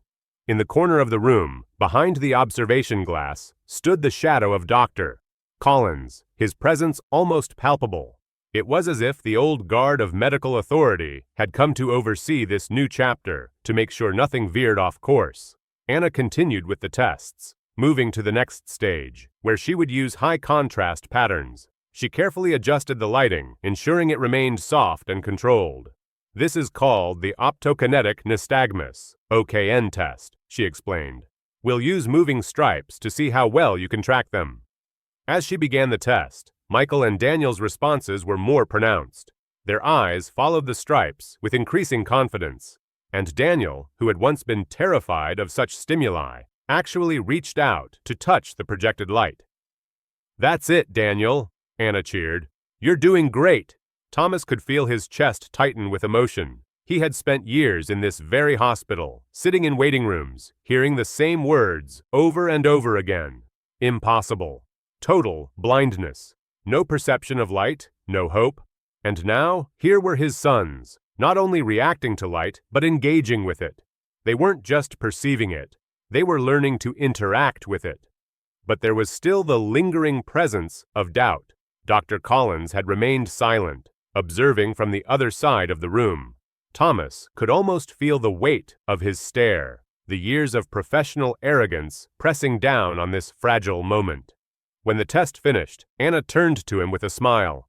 In the corner of the room, behind the observation glass, stood the shadow of Dr. Collins, his presence almost palpable. It was as if the old guard of medical authority had come to oversee this new chapter, to make sure nothing veered off course. Anna continued with the tests, moving to the next stage, where she would use high-contrast patterns. She carefully adjusted the lighting, ensuring it remained soft and controlled. "This is called the optokinetic nystagmus, OKN test," she explained. "We'll use moving stripes to see how well you can track them." As she began the test, Michael and Daniel's responses were more pronounced. Their eyes followed the stripes with increasing confidence. And Daniel, who had once been terrified of such stimuli, actually reached out to touch the projected light. "That's it, Daniel," Anna cheered. "You're doing great." Thomas could feel his chest tighten with emotion. He had spent years in this very hospital, sitting in waiting rooms, hearing the same words over and over again. Impossible. Total blindness. No perception of light, no hope. And now, here were his sons, not only reacting to light, but engaging with it. They weren't just perceiving it. They were learning to interact with it. But there was still the lingering presence of doubt. Dr. Collins had remained silent, observing from the other side of the room. Thomas could almost feel the weight of his stare, the years of professional arrogance pressing down on this fragile moment. When the test finished, Anna turned to him with a smile.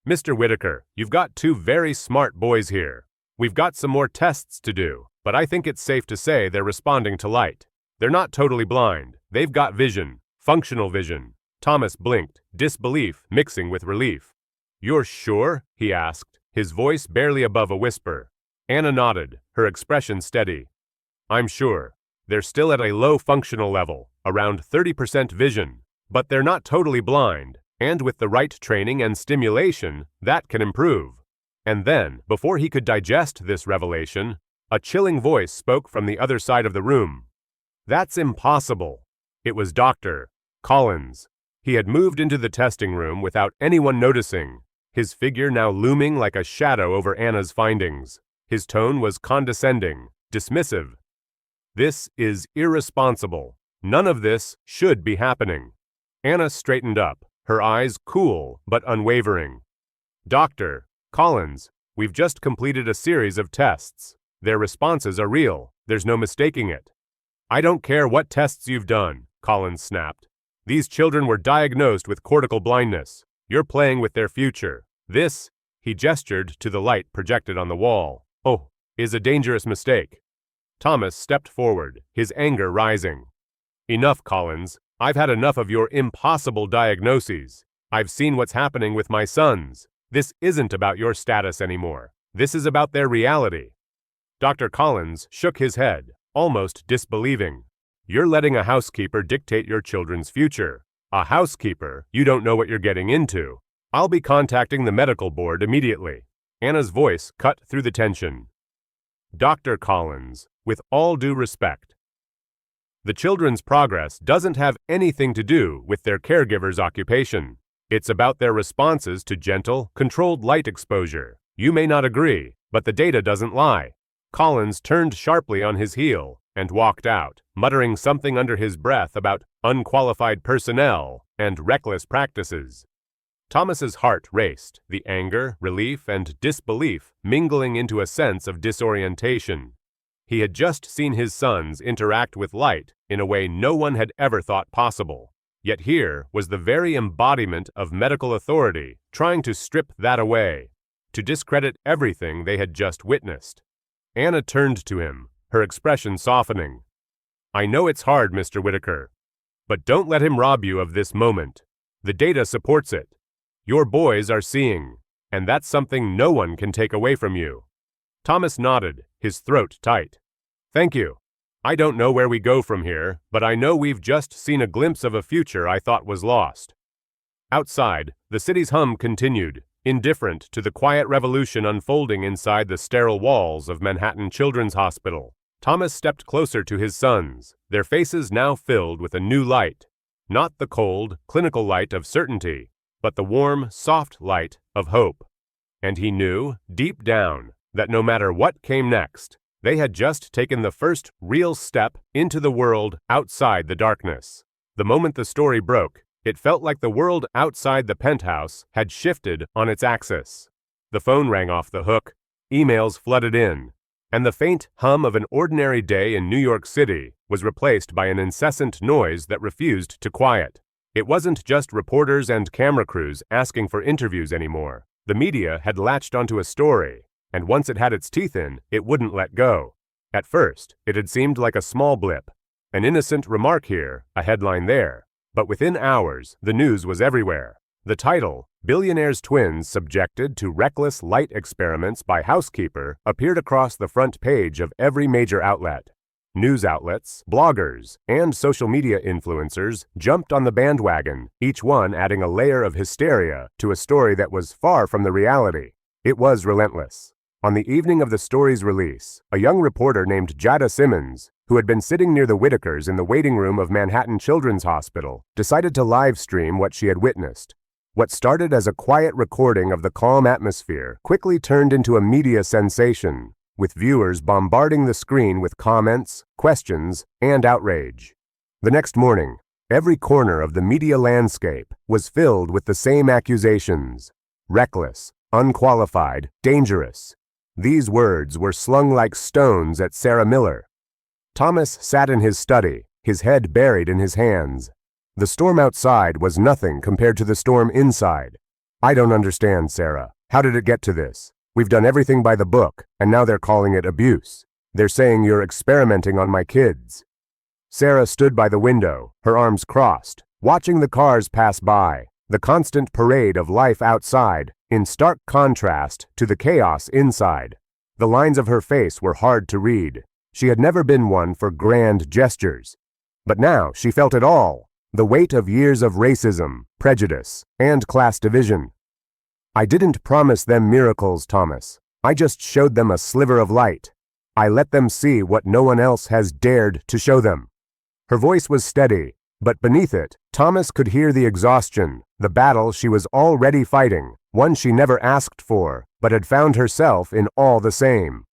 "Mr. Whitaker, you've got two very smart boys here. We've got some more tests to do, but I think it's safe to say they're responding to light. They're not totally blind. They've got vision, functional vision." Thomas blinked, disbelief mixing with relief. "You're sure?" he asked, his voice barely above a whisper. Anna nodded, her expression steady. "I'm sure. They're still at a low functional level, around 30% vision, but they're not totally blind, and with the right training and stimulation, that can improve." And then, before he could digest this revelation, a chilling voice spoke from the other side of the room. "That's impossible." It was Dr. Collins. He had moved into the testing room without anyone noticing, his figure now looming like a shadow over Anna's findings. His tone was condescending, dismissive. "This is irresponsible. None of this should be happening." Anna straightened up, her eyes cool but unwavering. "Dr. Collins, we've just completed a series of tests. Their responses are real. There's no mistaking it." "I don't care what tests you've done," Collins snapped. "These children were diagnosed with cortical blindness. You're playing with their future. This," he gestured to the light projected on the wall, "is a dangerous mistake." Thomas stepped forward, his anger rising. "Enough, Collins. I've had enough of your impossible diagnoses. I've seen what's happening with my sons. This isn't about your status anymore. This is about their reality." Dr. Collins shook his head, almost disbelieving. "You're letting a housekeeper dictate your children's future. A housekeeper? You don't know what you're getting into. I'll be contacting the medical board immediately." Anna's voice cut through the tension. "Dr. Collins, with all due respect, the children's progress doesn't have anything to do with their caregiver's occupation. It's about their responses to gentle, controlled light exposure. You may not agree, but the data doesn't lie." Collins turned sharply on his heel and walked out, muttering something under his breath about unqualified personnel and reckless practices. Thomas's heart raced, the anger, relief, and disbelief mingling into a sense of disorientation. He had just seen his sons interact with light in a way no one had ever thought possible. Yet here was the very embodiment of medical authority trying to strip that away, to discredit everything they had just witnessed. Anna turned to him, her expression softening. "I know it's hard, Mr. Whitaker, but don't let him rob you of this moment. The data supports it. Your boys are seeing, and that's something no one can take away from you." Thomas nodded, his throat tight. "Thank you. I don't know where we go from here, but I know we've just seen a glimpse of a future I thought was lost." Outside, the city's hum continued, indifferent to the quiet revolution unfolding inside the sterile walls of Manhattan Children's Hospital. Thomas stepped closer to his sons, their faces now filled with a new light. Not the cold, clinical light of certainty, but the warm, soft light of hope. And he knew, deep down, that no matter what came next, they had just taken the first real step into the world outside the darkness. The moment the story broke, it felt like the world outside the penthouse had shifted on its axis. The phone rang off the hook, emails flooded in, and the faint hum of an ordinary day in New York City was replaced by an incessant noise that refused to quiet. It wasn't just reporters and camera crews asking for interviews anymore. The media had latched onto a story, and once it had its teeth in, it wouldn't let go. At first, it had seemed like a small blip, an innocent remark here, a headline there. But within hours, the news was everywhere. The title, "Billionaire's Twins Subjected to Reckless Light Experiments by Housekeeper," appeared across the front page of every major outlet. News outlets, bloggers, and social media influencers jumped on the bandwagon, each one adding a layer of hysteria to a story that was far from the reality. It was relentless. On the evening of the story's release, a young reporter named Jada Simmons, who had been sitting near the Whitakers in the waiting room of Manhattan Children's Hospital, decided to live stream what she had witnessed. What started as a quiet recording of the calm atmosphere quickly turned into a media sensation, with viewers bombarding the screen with comments, questions, and outrage. The next morning, Every corner of the media landscape was filled with the same accusations: reckless, unqualified, dangerous. These words were slung like stones at Sarah Miller. Thomas sat in his study, his head buried in his hands. The storm outside was nothing compared to the storm inside. "I don't understand, Sarah. How did it get to this? We've done everything by the book, and now they're calling it abuse. They're saying you're experimenting on my kids." Sarah stood by the window, her arms crossed, watching the cars pass by, the constant parade of life outside, in stark contrast to the chaos inside. The lines of her face were hard to read. She had never been one for grand gestures. But now she felt it all, the weight of years of racism, prejudice, and class division. "I didn't promise them miracles, Thomas. I just showed them a sliver of light. I let them see what no one else has dared to show them." Her voice was steady, but beneath it, Thomas could hear the exhaustion, the battle she was already fighting, one she never asked for, but had found herself in all the same.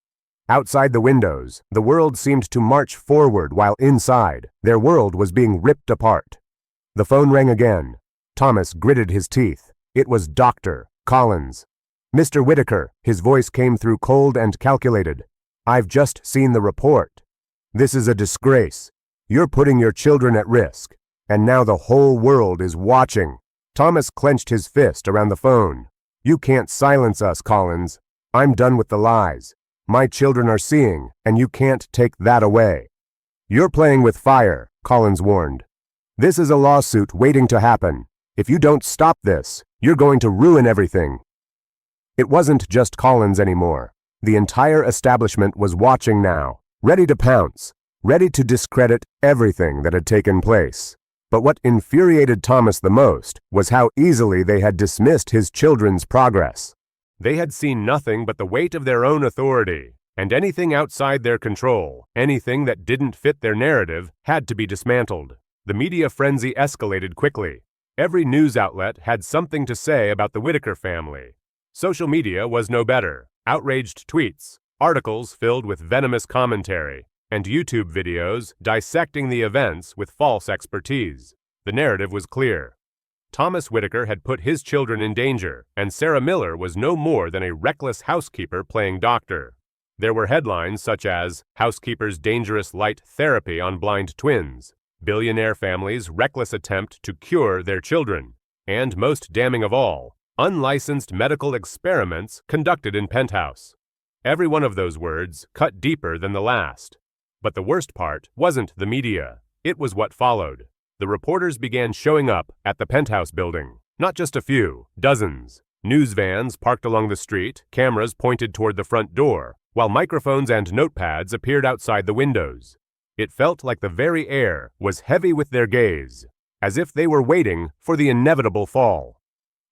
Outside the windows, the world seemed to march forward while inside, their world was being ripped apart. The phone rang again. Thomas gritted his teeth. It was Dr. Collins. "Mr. Whitaker," his voice came through cold and calculated. "I've just seen the report. This is a disgrace. You're putting your children at risk, and now the whole world is watching." Thomas clenched his fist around the phone. "You can't silence us, Collins. I'm done with the lies. My children are seeing, and you can't take that away." "You're playing with fire," Collins warned. "This is a lawsuit waiting to happen. If you don't stop this, you're going to ruin everything." It wasn't just Collins anymore. The entire establishment was watching now, ready to pounce, ready to discredit everything that had taken place. But what infuriated Thomas the most was how easily they had dismissed his children's progress. They had seen nothing but the weight of their own authority, and anything outside their control, anything that didn't fit their narrative, had to be dismantled. The media frenzy escalated quickly. Every news outlet had something to say about the Whitaker family. Social media was no better. Outraged tweets, articles filled with venomous commentary, and YouTube videos dissecting the events with false expertise. The narrative was clear. Thomas Whitaker had put his children in danger, and Sarah Miller was no more than a reckless housekeeper playing doctor. There were headlines such as, "Housekeeper's Dangerous Light Therapy on Blind Twins," "Billionaire Family's Reckless Attempt to Cure Their Children," and most damning of all, "Unlicensed Medical Experiments Conducted in Penthouse." Every one of those words cut deeper than the last. But the worst part wasn't the media. It was what followed. The reporters began showing up at the penthouse building. Not just a few, dozens. News vans parked along the street, cameras pointed toward the front door, while microphones and notepads appeared outside the windows. It felt like the very air was heavy with their gaze, as if they were waiting for the inevitable fall.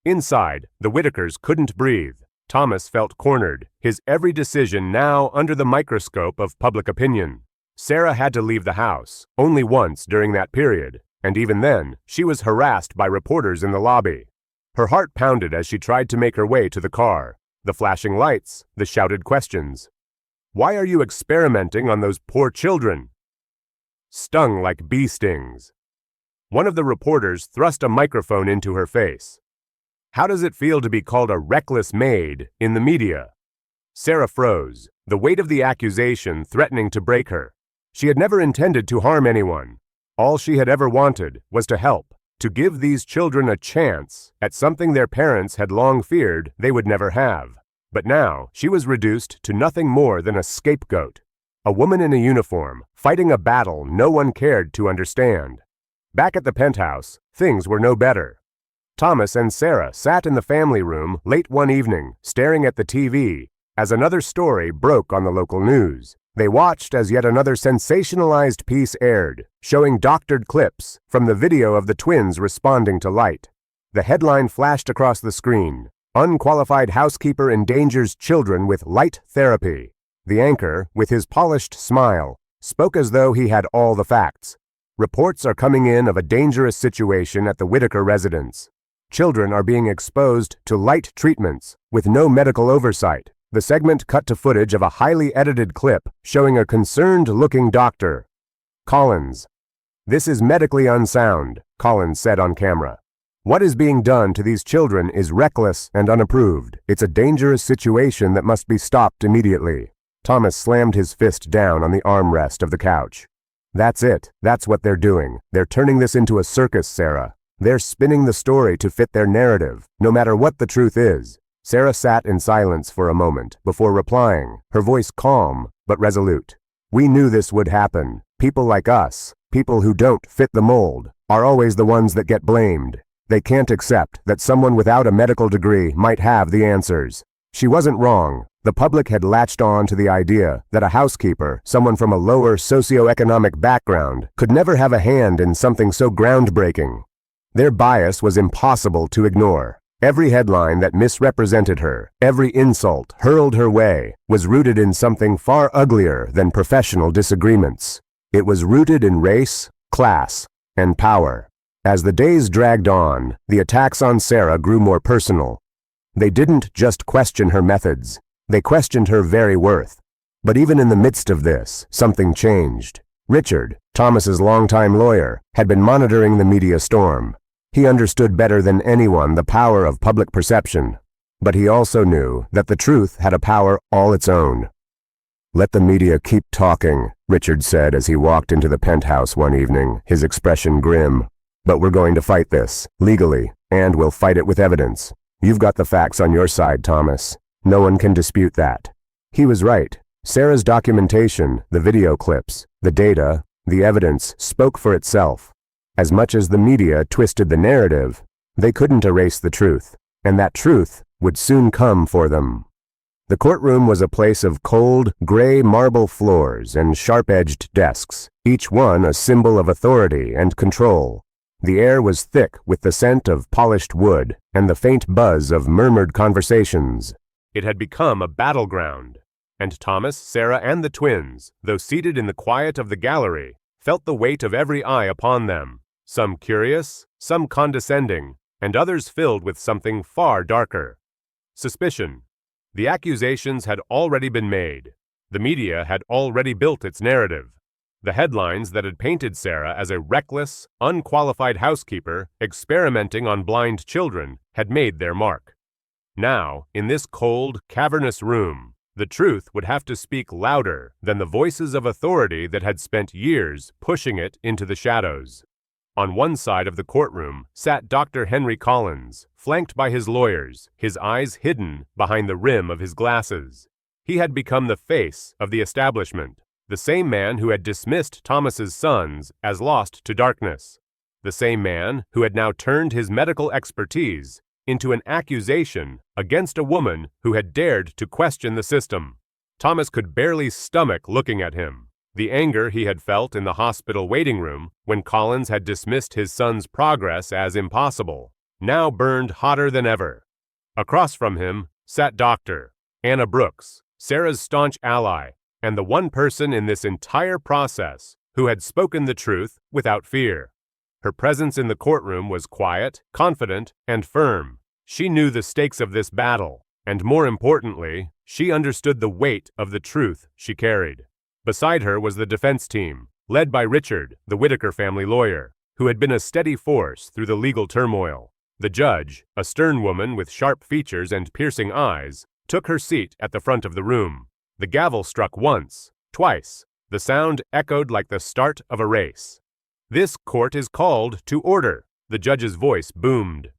Inside, the Whitakers couldn't breathe. Thomas felt cornered, his every decision now under the microscope of public opinion. Sarah had to leave the house, only once during that period, and even then, she was harassed by reporters in the lobby. Her heart pounded as she tried to make her way to the car. The flashing lights, the shouted questions. "Why are you experimenting on those poor children?" Stung like bee stings. One of the reporters thrust a microphone into her face. "How does it feel to be called a reckless maid in the media?" Sarah froze, the weight of the accusation threatening to break her. She had never intended to harm anyone. All she had ever wanted was to help, to give these children a chance at something their parents had long feared they would never have. But now she was reduced to nothing more than a scapegoat, a woman in a uniform, fighting a battle no one cared to understand. Back at the penthouse, things were no better. Thomas and Sarah sat in the family room late one evening, staring at the TV, as another story broke on the local news. They watched as yet another sensationalized piece aired, showing doctored clips from the video of the twins responding to light. The headline flashed across the screen: "Unqualified housekeeper endangers children with light therapy." The anchor, with his polished smile, spoke as though he had all the facts. "Reports are coming in of a dangerous situation at the Whitaker residence. Children are being exposed to light treatments with no medical oversight." The segment cut to footage of a highly edited clip showing a concerned-looking doctor. Collins. "This is medically unsound," Collins said on camera. "What is being done to these children is reckless and unapproved. It's a dangerous situation that must be stopped immediately." Thomas slammed his fist down on the armrest of the couch. "That's it. That's what they're doing. They're turning this into a circus, Sarah. They're spinning the story to fit their narrative, no matter what the truth is." Sarah sat in silence for a moment before replying, her voice calm but resolute. "We knew this would happen. People like us, people who don't fit the mold, are always the ones that get blamed. They can't accept that someone without a medical degree might have the answers." She wasn't wrong. The public had latched on to the idea that a housekeeper, someone from a lower socioeconomic background, could never have a hand in something so groundbreaking. Their bias was impossible to ignore. Every headline that misrepresented her, every insult hurled her way, was rooted in something far uglier than professional disagreements. It was rooted in race, class, and power. As the days dragged on, the attacks on Sarah grew more personal. They didn't just question her methods, they questioned her very worth. But even in the midst of this, something changed. Richard, Thomas's longtime lawyer, had been monitoring the media storm. He understood better than anyone the power of public perception, but he also knew that the truth had a power all its own. "Let the media keep talking," Richard said as he walked into the penthouse one evening, his expression grim. "But we're going to fight this, legally, and we'll fight it with evidence. You've got the facts on your side, Thomas. No one can dispute that." He was right. Sarah's documentation, the video clips, the data, the evidence spoke for itself. As much as the media twisted the narrative, they couldn't erase the truth, and that truth would soon come for them. The courtroom was a place of cold, gray marble floors and sharp-edged desks, each one a symbol of authority and control. The air was thick with the scent of polished wood and the faint buzz of murmured conversations. It had become a battleground, and Thomas, Sarah, and the twins, though seated in the quiet of the gallery, felt the weight of every eye upon them, some curious, some condescending, and others filled with something far darker. Suspicion. The accusations had already been made. The media had already built its narrative. The headlines that had painted Sarah as a reckless, unqualified housekeeper experimenting on blind children had made their mark. Now, in this cold, cavernous room, the truth would have to speak louder than the voices of authority that had spent years pushing it into the shadows. On one side of the courtroom sat Dr. Henry Collins, flanked by his lawyers, his eyes hidden behind the rim of his glasses. He had become the face of the establishment, the same man who had dismissed Thomas's sons as lost to darkness, the same man who had now turned his medical expertise into an accusation against a woman who had dared to question the system. Thomas could barely stomach looking at him. The anger he had felt in the hospital waiting room when Collins had dismissed his son's progress as impossible now burned hotter than ever. Across from him sat Dr. Anna Brooks, Sarah's staunch ally, and the one person in this entire process who had spoken the truth without fear. Her presence in the courtroom was quiet, confident, and firm. She knew the stakes of this battle, and more importantly, she understood the weight of the truth she carried. Beside her was the defense team, led by Richard, the Whitaker family lawyer, who had been a steady force through the legal turmoil. The judge, a stern woman with sharp features and piercing eyes, took her seat at the front of the room. The gavel struck once, twice. The sound echoed like the start of a race. "This court is called to order," the judge's voice boomed.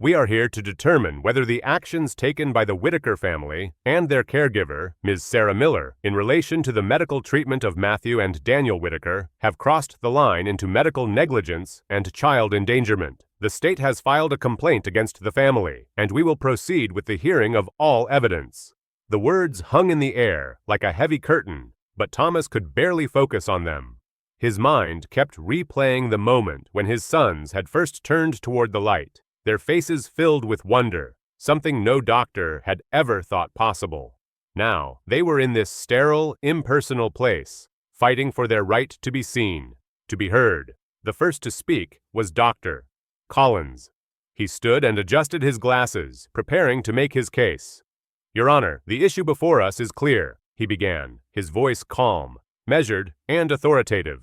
"We are here to determine whether the actions taken by the Whitaker family and their caregiver, Ms. Sarah Miller, in relation to the medical treatment of Matthew and Daniel Whitaker, have crossed the line into medical negligence and child endangerment. The state has filed a complaint against the family, and we will proceed with the hearing of all evidence." The words hung in the air like a heavy curtain, but Thomas could barely focus on them. His mind kept replaying the moment when his sons had first turned toward the light, their faces filled with wonder, something no doctor had ever thought possible. Now, they were in this sterile, impersonal place, fighting for their right to be seen, to be heard. The first to speak was Dr. Collins. He stood and adjusted his glasses, preparing to make his case. "Your Honor, the issue before us is clear," he began, his voice calm, measured, and authoritative.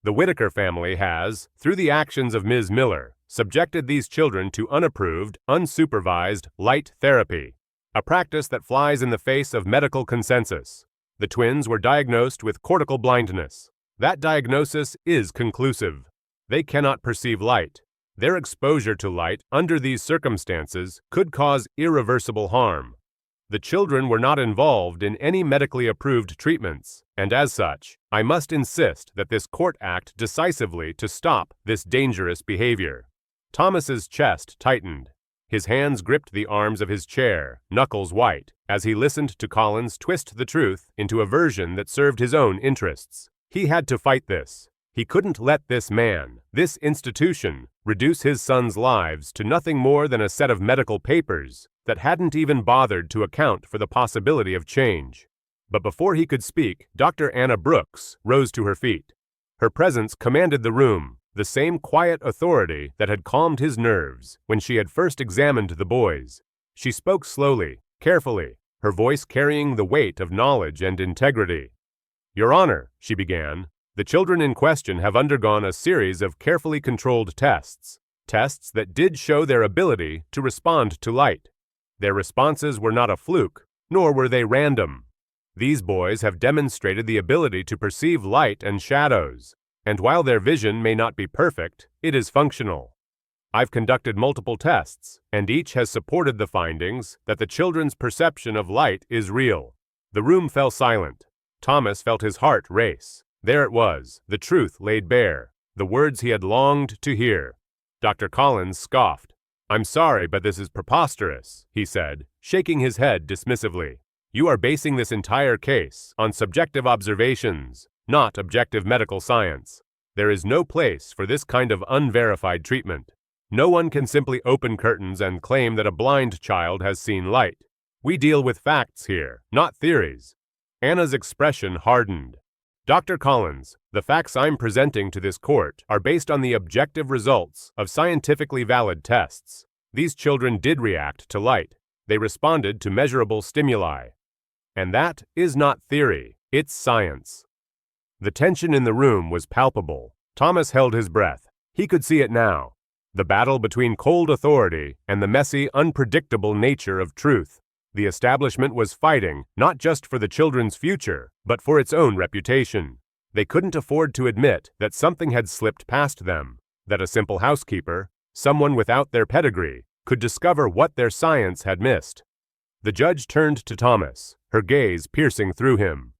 The Whitaker family has, through the actions of Ms. Miller, subjected these children to unapproved, unsupervised light therapy, a practice that flies in the face of medical consensus. The twins were diagnosed with cortical blindness. That diagnosis is conclusive. They cannot perceive light. Their exposure to light under these circumstances could cause irreversible harm. The children were not involved in any medically approved treatments, and as such, I must insist that this court act decisively to stop this dangerous behavior. Thomas's chest tightened. His hands gripped the arms of his chair, knuckles white, as he listened to Collins twist the truth into a version that served his own interests. He had to fight this. He couldn't let this man, this institution, reduce his sons' lives to nothing more than a set of medical papers that hadn't even bothered to account for the possibility of change. But before he could speak, Dr. Anna Brooks rose to her feet. Her presence commanded the room, the same quiet authority that had calmed his nerves when she had first examined the boys. She spoke slowly, carefully, her voice carrying the weight of knowledge and integrity. "Your Honor," she began, "the children in question have undergone a series of carefully controlled tests that did show their ability to respond to light. Their responses were not a fluke, nor were they random. These boys have demonstrated the ability to perceive light and shadows, and while their vision may not be perfect, it is functional. I've conducted multiple tests, and each has supported the findings that the children's perception of light is real." The room fell silent. Thomas felt his heart race. There it was, the truth laid bare, the words he had longed to hear. Dr. Collins scoffed. "I'm sorry, but this is preposterous," he said, shaking his head dismissively. "You are basing this entire case on subjective observations, not objective medical science. There is no place for this kind of unverified treatment. No one can simply open curtains and claim that a blind child has seen light. We deal with facts here, not theories." Anna's expression hardened. "Dr. Collins, the facts I'm presenting to this court are based on the objective results of scientifically valid tests. These children did react to light. They responded to measurable stimuli. And that is not theory, it's science." The tension in the room was palpable. Thomas held his breath. He could see it now. The battle between cold authority and the messy, unpredictable nature of truth. The establishment was fighting not just for the children's future, but for its own reputation. They couldn't afford to admit that something had slipped past them, that a simple housekeeper, someone without their pedigree, could discover what their science had missed. The judge turned to Thomas, her gaze piercing through him.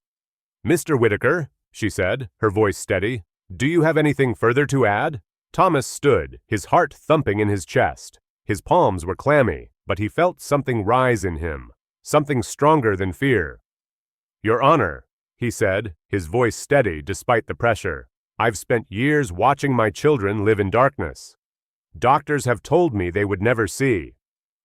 "Mr. Whitaker," she said, her voice steady, "do you have anything further to add?" Thomas stood, his heart thumping in his chest. His palms were clammy, but he felt something rise in him, something stronger than fear. "Your Honor," he said, his voice steady despite the pressure, "I've spent years watching my children live in darkness. Doctors have told me they would never see.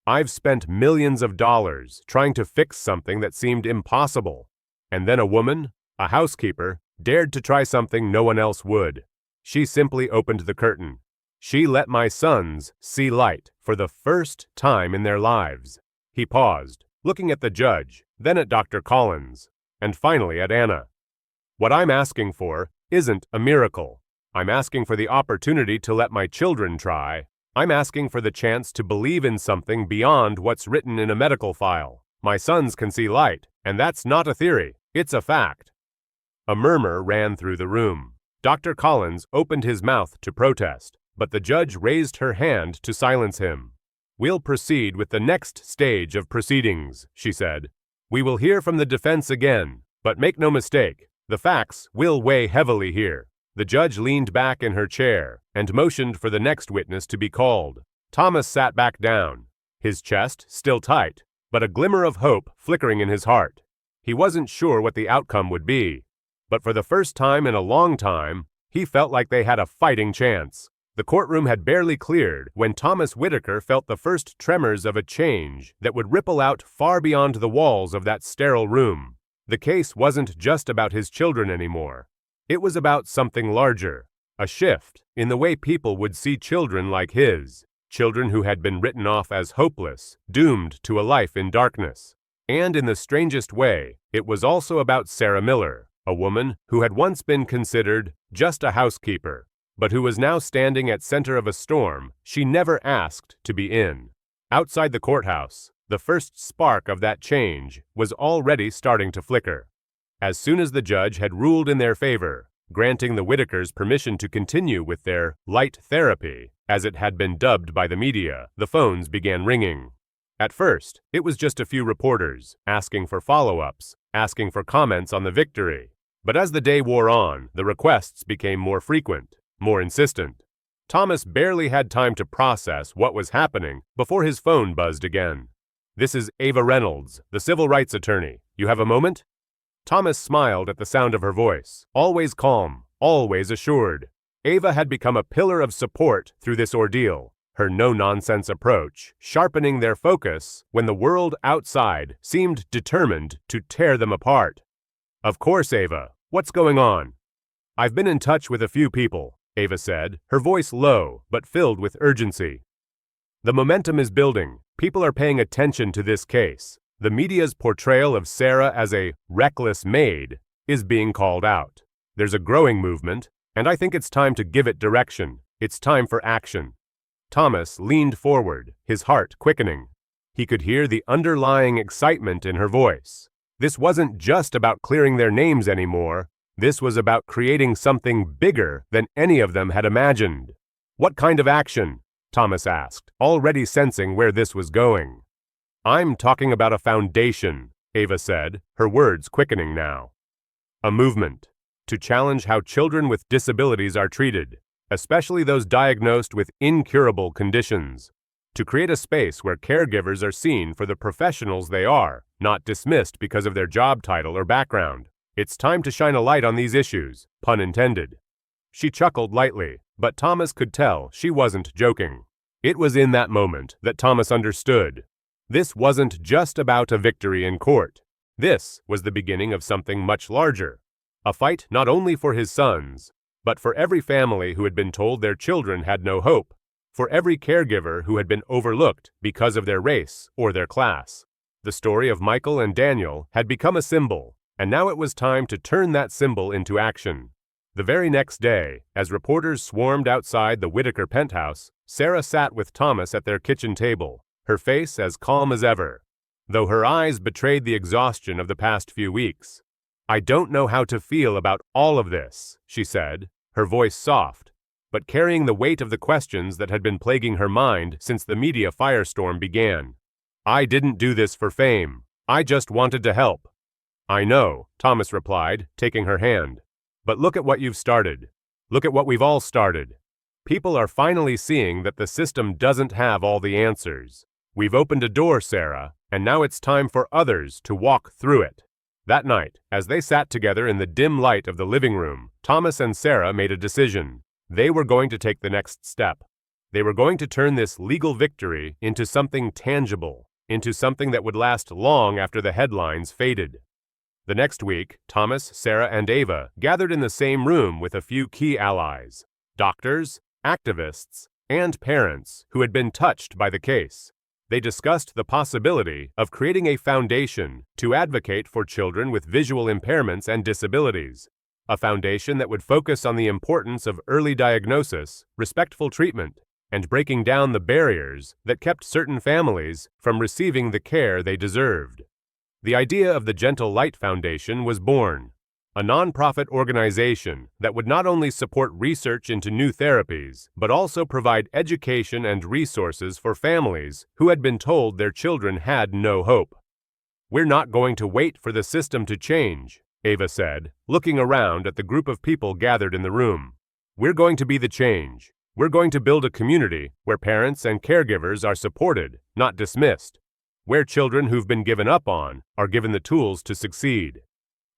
I've spent millions of dollars trying to fix something that seemed impossible. And then a woman, a housekeeper, dared to try something no one else would. She simply opened the curtain. She let my sons see light for the first time in their lives." He paused, looking at the judge, then at Dr. Collins, and finally at Anna. "What I'm asking for isn't a miracle. I'm asking for the opportunity to let my children try. I'm asking for the chance to believe in something beyond what's written in a medical file. My sons can see light, and that's not a theory, it's a fact." A murmur ran through the room. Dr. Collins opened his mouth to protest, but the judge raised her hand to silence him. "We'll proceed with the next stage of proceedings," she said. "We will hear from the defense again, but make no mistake, the facts will weigh heavily here." The judge leaned back in her chair and motioned for the next witness to be called. Thomas sat back down, his chest still tight, but a glimmer of hope flickering in his heart. He wasn't sure what the outcome would be, but for the first time in a long time, he felt like they had a fighting chance. The courtroom had barely cleared when Thomas Whitaker felt the first tremors of a change that would ripple out far beyond the walls of that sterile room. The case wasn't just about his children anymore. It was about something larger, a shift in the way people would see children like his, children who had been written off as hopeless, doomed to a life in darkness. And in the strangest way, it was also about Sarah Miller, a woman who had once been considered just a housekeeper, but who was now standing at center of a storm she never asked to be in. Outside the courthouse, the first spark of that change was already starting to flicker. As soon as the judge had ruled in their favor, granting the Whitakers permission to continue with their light therapy, as it had been dubbed by the media, the phones began ringing. At first, it was just a few reporters asking for follow-ups, asking for comments on the victory. But as the day wore on, the requests became more frequent, more insistent. Thomas barely had time to process what was happening before his phone buzzed again. "This is Ava Reynolds, the civil rights attorney. You have a moment?" Thomas smiled at the sound of her voice, always calm, always assured. Ava had become a pillar of support through this ordeal, her no-nonsense approach sharpening their focus when the world outside seemed determined to tear them apart. "Of course, Ava. What's going on?" "I've been in touch with a few people," Ava said, her voice low but filled with urgency. "The momentum is building. People are paying attention to this case. The media's portrayal of Sarah as a reckless maid is being called out. There's a growing movement, and I think it's time to give it direction. It's time for action." Thomas leaned forward, his heart quickening. He could hear the underlying excitement in her voice. This wasn't just about clearing their names anymore. This was about creating something bigger than any of them had imagined. "What kind of action?" Thomas asked, already sensing where this was going. "I'm talking about a foundation," Ava said, her words quickening now. "A movement to challenge how children with disabilities are treated, especially those diagnosed with incurable conditions. To create a space where caregivers are seen for the professionals they are, not dismissed because of their job title or background. It's time to shine a light on these issues, pun intended." She chuckled lightly, but Thomas could tell she wasn't joking. It was in that moment that Thomas understood. This wasn't just about a victory in court. This was the beginning of something much larger. A fight not only for his sons, but for every family who had been told their children had no hope, for every caregiver who had been overlooked because of their race or their class. The story of Michael and Daniel had become a symbol, and now it was time to turn that symbol into action. The very next day, as reporters swarmed outside the Whitaker penthouse, Sarah sat with Thomas at their kitchen table, her face as calm as ever, though her eyes betrayed the exhaustion of the past few weeks. "I don't know how to feel about all of this," she said, her voice soft, but carrying the weight of the questions that had been plaguing her mind since the media firestorm began. "I didn't do this for fame. I just wanted to help." "I know," Thomas replied, taking her hand. "But look at what you've started. Look at what we've all started. People are finally seeing that the system doesn't have all the answers. We've opened a door, Sarah, and now it's time for others to walk through it." That night, as they sat together in the dim light of the living room, Thomas and Sarah made a decision. They were going to take the next step. They were going to turn this legal victory into something tangible, into something that would last long after the headlines faded. The next week, Thomas, Sarah, and Ava gathered in the same room with a few key allies, doctors, activists, and parents who had been touched by the case. They discussed the possibility of creating a foundation to advocate for children with visual impairments and disabilities, a foundation that would focus on the importance of early diagnosis, respectful treatment, and breaking down the barriers that kept certain families from receiving the care they deserved. The idea of the Gentle Light Foundation was born, a nonprofit organization that would not only support research into new therapies, but also provide education and resources for families who had been told their children had no hope. "We're not going to wait for the system to change," Ava said, looking around at the group of people gathered in the room. "We're going to be the change. We're going to build a community where parents and caregivers are supported, not dismissed, where children who've been given up on are given the tools to succeed."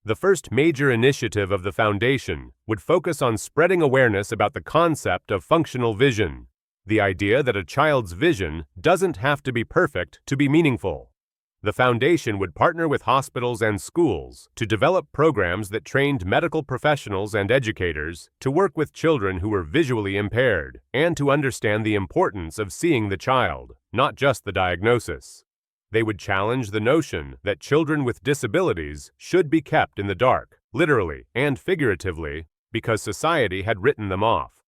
The first major initiative of the foundation would focus on spreading awareness about the concept of functional vision, the idea that a child's vision doesn't have to be perfect to be meaningful. The foundation would partner with hospitals and schools to develop programs that trained medical professionals and educators to work with children who were visually impaired and to understand the importance of seeing the child, not just the diagnosis. They would challenge the notion that children with disabilities should be kept in the dark, literally and figuratively, because society had written them off.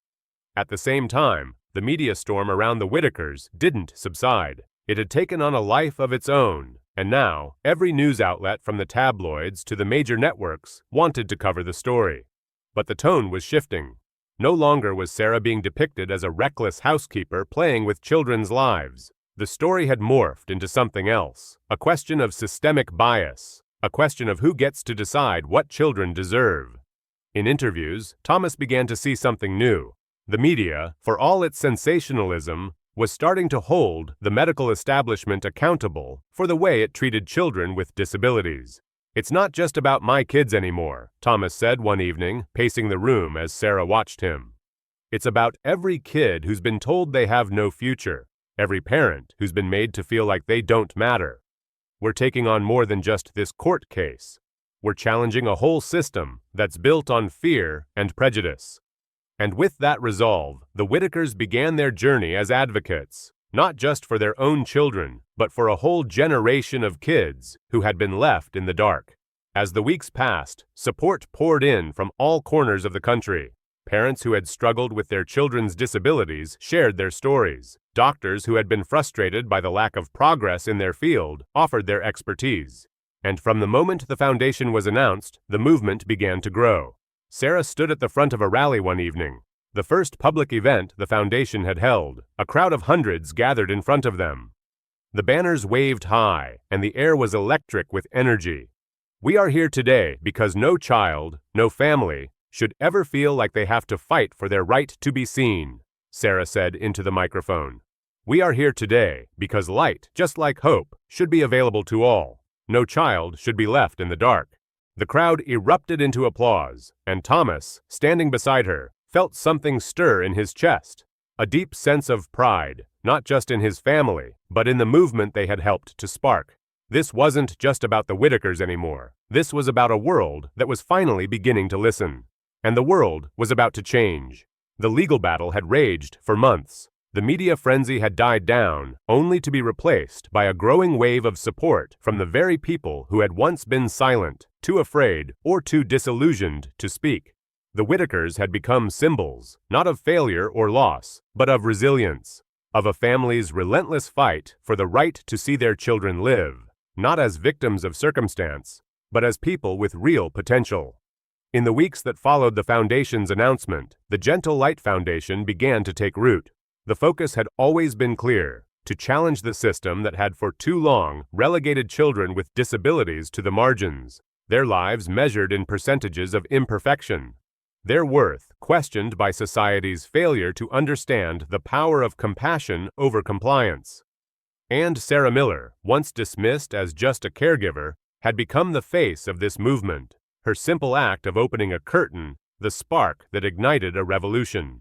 At the same time, the media storm around the Whitakers didn't subside. It had taken on a life of its own, and now every news outlet from the tabloids to the major networks wanted to cover the story. But the tone was shifting. No longer was Sarah being depicted as a reckless housekeeper playing with children's lives. The story had morphed into something else, a question of systemic bias, a question of who gets to decide what children deserve. In interviews, Thomas began to see something new. The media, for all its sensationalism, was starting to hold the medical establishment accountable for the way it treated children with disabilities. "It's not just about my kids anymore," Thomas said one evening, pacing the room as Sarah watched him. "It's about every kid who's been told they have no future, every parent who's been made to feel like they don't matter. We're taking on more than just this court case. We're challenging a whole system that's built on fear and prejudice." And with that resolve, the Whitakers began their journey as advocates, not just for their own children, but for a whole generation of kids who had been left in the dark. As the weeks passed, support poured in from all corners of the country. Parents who had struggled with their children's disabilities shared their stories. Doctors who had been frustrated by the lack of progress in their field offered their expertise. And from the moment the foundation was announced, the movement began to grow. Sarah stood at the front of a rally one evening, the first public event the foundation had held. A crowd of hundreds gathered in front of them. The banners waved high, and the air was electric with energy. "We are here today because no child, no family, should ever feel like they have to fight for their right to be seen," Sarah said into the microphone. "We are here today because light, just like hope, should be available to all. No child should be left in the dark." The crowd erupted into applause, and Thomas, standing beside her, felt something stir in his chest, a deep sense of pride, not just in his family, but in the movement they had helped to spark. This wasn't just about the Whitakers anymore. This was about a world that was finally beginning to listen. And the world was about to change. The legal battle had raged for months. The media frenzy had died down, only to be replaced by a growing wave of support from the very people who had once been silent, too afraid, or too disillusioned to speak. The Whitakers had become symbols, not of failure or loss, but of resilience, of a family's relentless fight for the right to see their children live, not as victims of circumstance, but as people with real potential. In the weeks that followed the foundation's announcement, the Gentle Light Foundation began to take root. The focus had always been clear: to challenge the system that had for too long relegated children with disabilities to the margins, their lives measured in percentages of imperfection, their worth questioned by society's failure to understand the power of compassion over compliance. And Sarah Miller, once dismissed as just a caregiver, had become the face of this movement, her simple act of opening a curtain, the spark that ignited a revolution.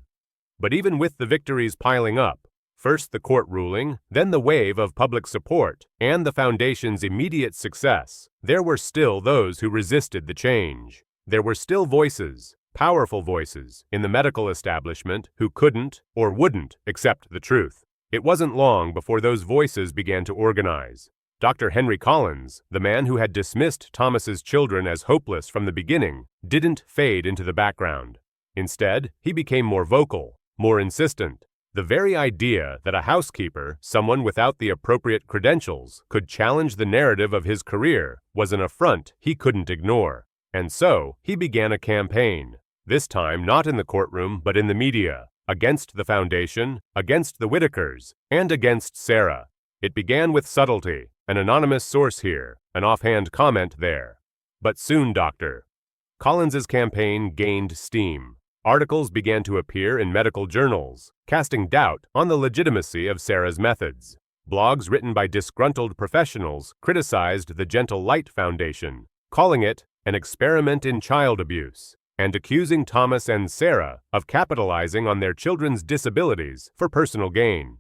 But even with the victories piling up, first the court ruling, then the wave of public support, and the foundation's immediate success, there were still those who resisted the change. There were still voices, powerful voices, in the medical establishment who couldn't or wouldn't accept the truth. It wasn't long before those voices began to organize. Dr. Henry Collins, the man who had dismissed Thomas's children as hopeless from the beginning, didn't fade into the background. Instead, he became more vocal, more insistent. The very idea that a housekeeper, someone without the appropriate credentials, could challenge the narrative of his career was an affront he couldn't ignore. And so, he began a campaign, this time not in the courtroom but in the media, against the foundation, against the Whitakers, and against Sarah. It began with subtlety, an anonymous source here, an offhand comment there. But soon, Dr. Collins's campaign gained steam. Articles began to appear in medical journals, casting doubt on the legitimacy of Sarah's methods. Blogs written by disgruntled professionals criticized the Gentle Light Foundation, calling it an experiment in child abuse, and accusing Thomas and Sarah of capitalizing on their children's disabilities for personal gain.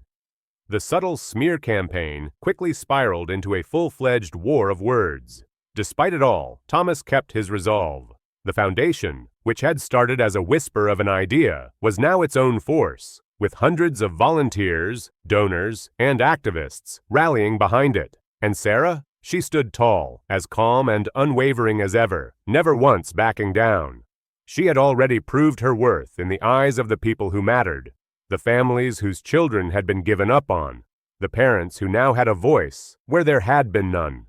The subtle smear campaign quickly spiraled into a full-fledged war of words. Despite it all, Thomas kept his resolve. The foundation, which had started as a whisper of an idea, was now its own force, with hundreds of volunteers, donors, and activists rallying behind it. And Sarah? She stood tall, as calm and unwavering as ever, never once backing down. She had already proved her worth in the eyes of the people who mattered, the families whose children had been given up on, the parents who now had a voice where there had been none.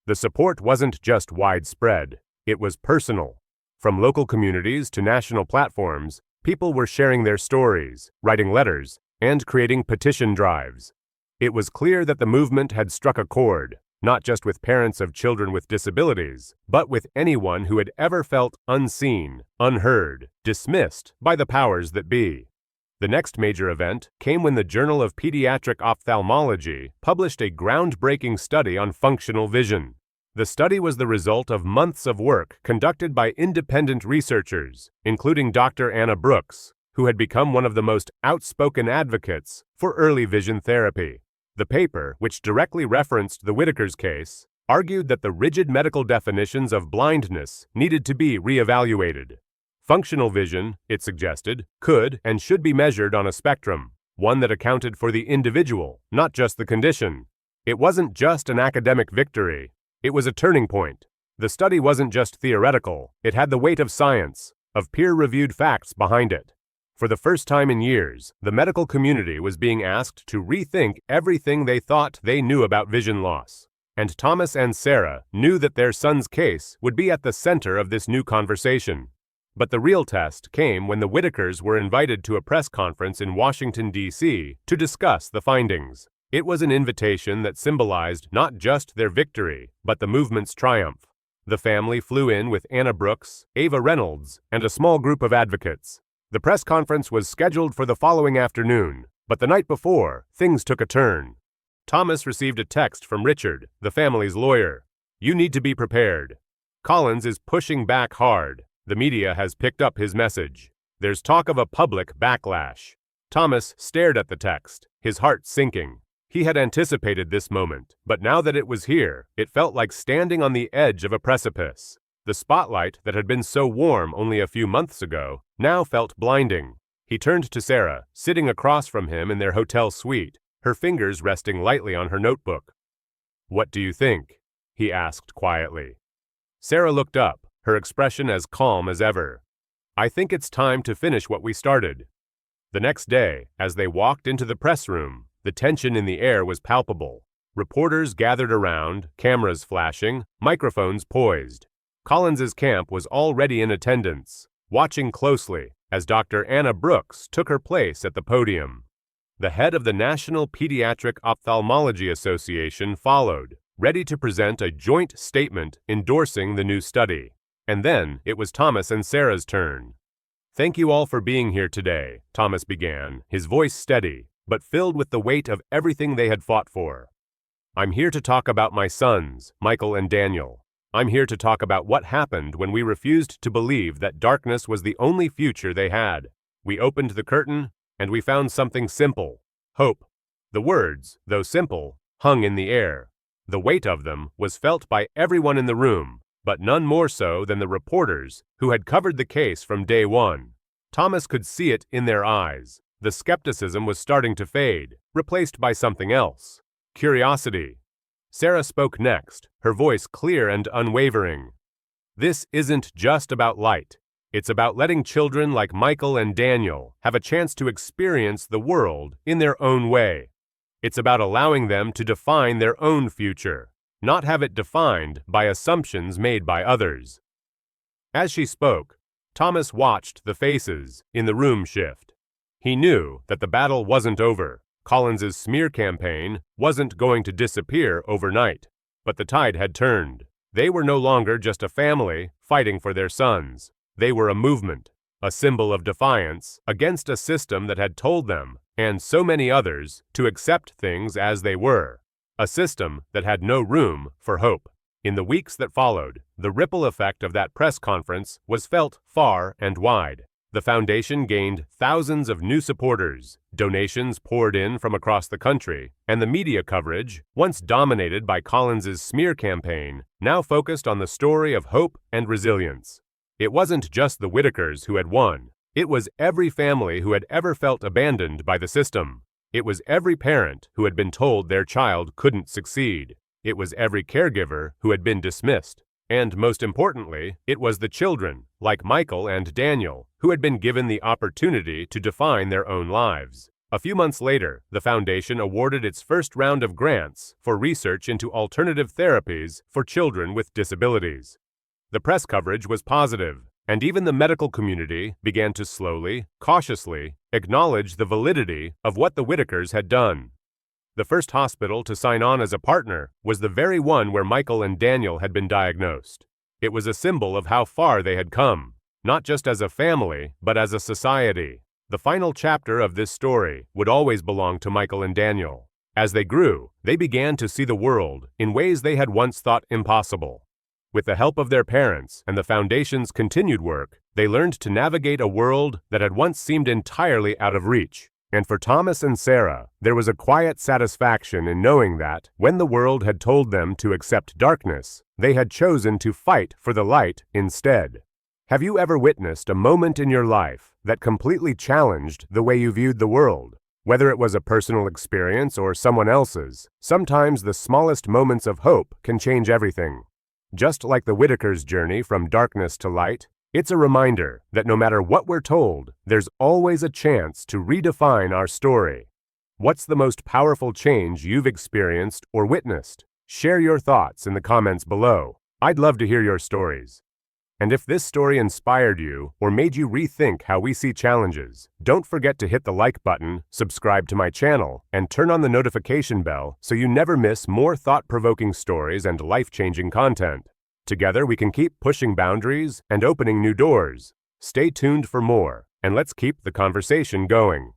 The support wasn't just widespread, it was personal. From local communities to national platforms, people were sharing their stories, writing letters, and creating petition drives. It was clear that the movement had struck a chord, not just with parents of children with disabilities, but with anyone who had ever felt unseen, unheard, dismissed by the powers that be. The next major event came when the Journal of Pediatric Ophthalmology published a groundbreaking study on functional vision. The study was the result of months of work conducted by independent researchers, including Dr. Anna Brooks, who had become one of the most outspoken advocates for early vision therapy. The paper, which directly referenced the Whitaker's case, argued that the rigid medical definitions of blindness needed to be reevaluated. Functional vision, it suggested, could and should be measured on a spectrum, one that accounted for the individual, not just the condition. It wasn't just an academic victory, it was a turning point. The study wasn't just theoretical, it had the weight of science, of peer-reviewed facts behind it. For the first time in years, the medical community was being asked to rethink everything they thought they knew about vision loss. And Thomas and Sarah knew that their son's case would be at the center of this new conversation. But the real test came when the Whitakers were invited to a press conference in Washington, D.C. to discuss the findings. It was an invitation that symbolized not just their victory, but the movement's triumph. The family flew in with Anna Brooks, Ava Reynolds, and a small group of advocates. The press conference was scheduled for the following afternoon, but the night before, things took a turn. Thomas received a text from Richard, the family's lawyer. "You need to be prepared. Collins is pushing back hard. The media has picked up his message. There's talk of a public backlash." Thomas stared at the text, his heart sinking. He had anticipated this moment, but now that it was here, it felt like standing on the edge of a precipice. The spotlight that had been so warm only a few months ago now felt blinding. He turned to Sarah, sitting across from him in their hotel suite, her fingers resting lightly on her notebook. "What do you think?" he asked quietly. Sarah looked up, her expression as calm as ever. "I think it's time to finish what we started." The next day, as they walked into the press room, the tension in the air was palpable. Reporters gathered around, cameras flashing, microphones poised. Collins's camp was already in attendance, watching closely as Dr. Anna Brooks took her place at the podium. The head of the National Pediatric Ophthalmology Association followed, ready to present a joint statement endorsing the new study. And then it was Thomas and Sarah's turn. "Thank you all for being here today," Thomas began, his voice steady, but filled with the weight of everything they had fought for. "I'm here to talk about my sons, Michael and Daniel. I'm here to talk about what happened when we refused to believe that darkness was the only future they had. We opened the curtain, and we found something simple: hope." The words, though simple, hung in the air. The weight of them was felt by everyone in the room, but none more so than the reporters who had covered the case from day one. Thomas could see it in their eyes. The skepticism was starting to fade, replaced by something else: curiosity. Sarah spoke next, her voice clear and unwavering. "This isn't just about light. It's about letting children like Michael and Daniel have a chance to experience the world in their own way. It's about allowing them to define their own future, not have it defined by assumptions made by others." As she spoke, Thomas watched the faces in the room shift. He knew that the battle wasn't over. Collins's smear campaign wasn't going to disappear overnight, but the tide had turned. They were no longer just a family fighting for their sons. They were a movement, a symbol of defiance against a system that had told them, and so many others, to accept things as they were, a system that had no room for hope. In the weeks that followed, the ripple effect of that press conference was felt far and wide. The foundation gained thousands of new supporters, donations poured in from across the country, and the media coverage, once dominated by Collins's smear campaign, now focused on the story of hope and resilience. It wasn't just the Whitakers who had won. It was every family who had ever felt abandoned by the system. It was every parent who had been told their child couldn't succeed. It was every caregiver who had been dismissed. And most importantly, it was the children, like Michael and Daniel, who had been given the opportunity to define their own lives. A few months later, the foundation awarded its first round of grants for research into alternative therapies for children with disabilities. The press coverage was positive, and even the medical community began to slowly, cautiously, acknowledge the validity of what the Whitakers had done. The first hospital to sign on as a partner was the very one where Michael and Daniel had been diagnosed. It was a symbol of how far they had come, not just as a family, but as a society. The final chapter of this story would always belong to Michael and Daniel. As they grew, they began to see the world in ways they had once thought impossible. With the help of their parents and the foundation's continued work, they learned to navigate a world that had once seemed entirely out of reach. And for Thomas and Sarah, there was a quiet satisfaction in knowing that, when the world had told them to accept darkness, they had chosen to fight for the light instead. Have you ever witnessed a moment in your life that completely challenged the way you viewed the world? Whether it was a personal experience or someone else's, sometimes the smallest moments of hope can change everything. Just like the Whitakers' journey from darkness to light, it's a reminder that no matter what we're told, there's always a chance to redefine our story. What's the most powerful change you've experienced or witnessed? Share your thoughts in the comments below. I'd love to hear your stories. And if this story inspired you or made you rethink how we see challenges, don't forget to hit the like button, subscribe to my channel, and turn on the notification bell so you never miss more thought-provoking stories and life-changing content. Together we can keep pushing boundaries and opening new doors. Stay tuned for more, and let's keep the conversation going.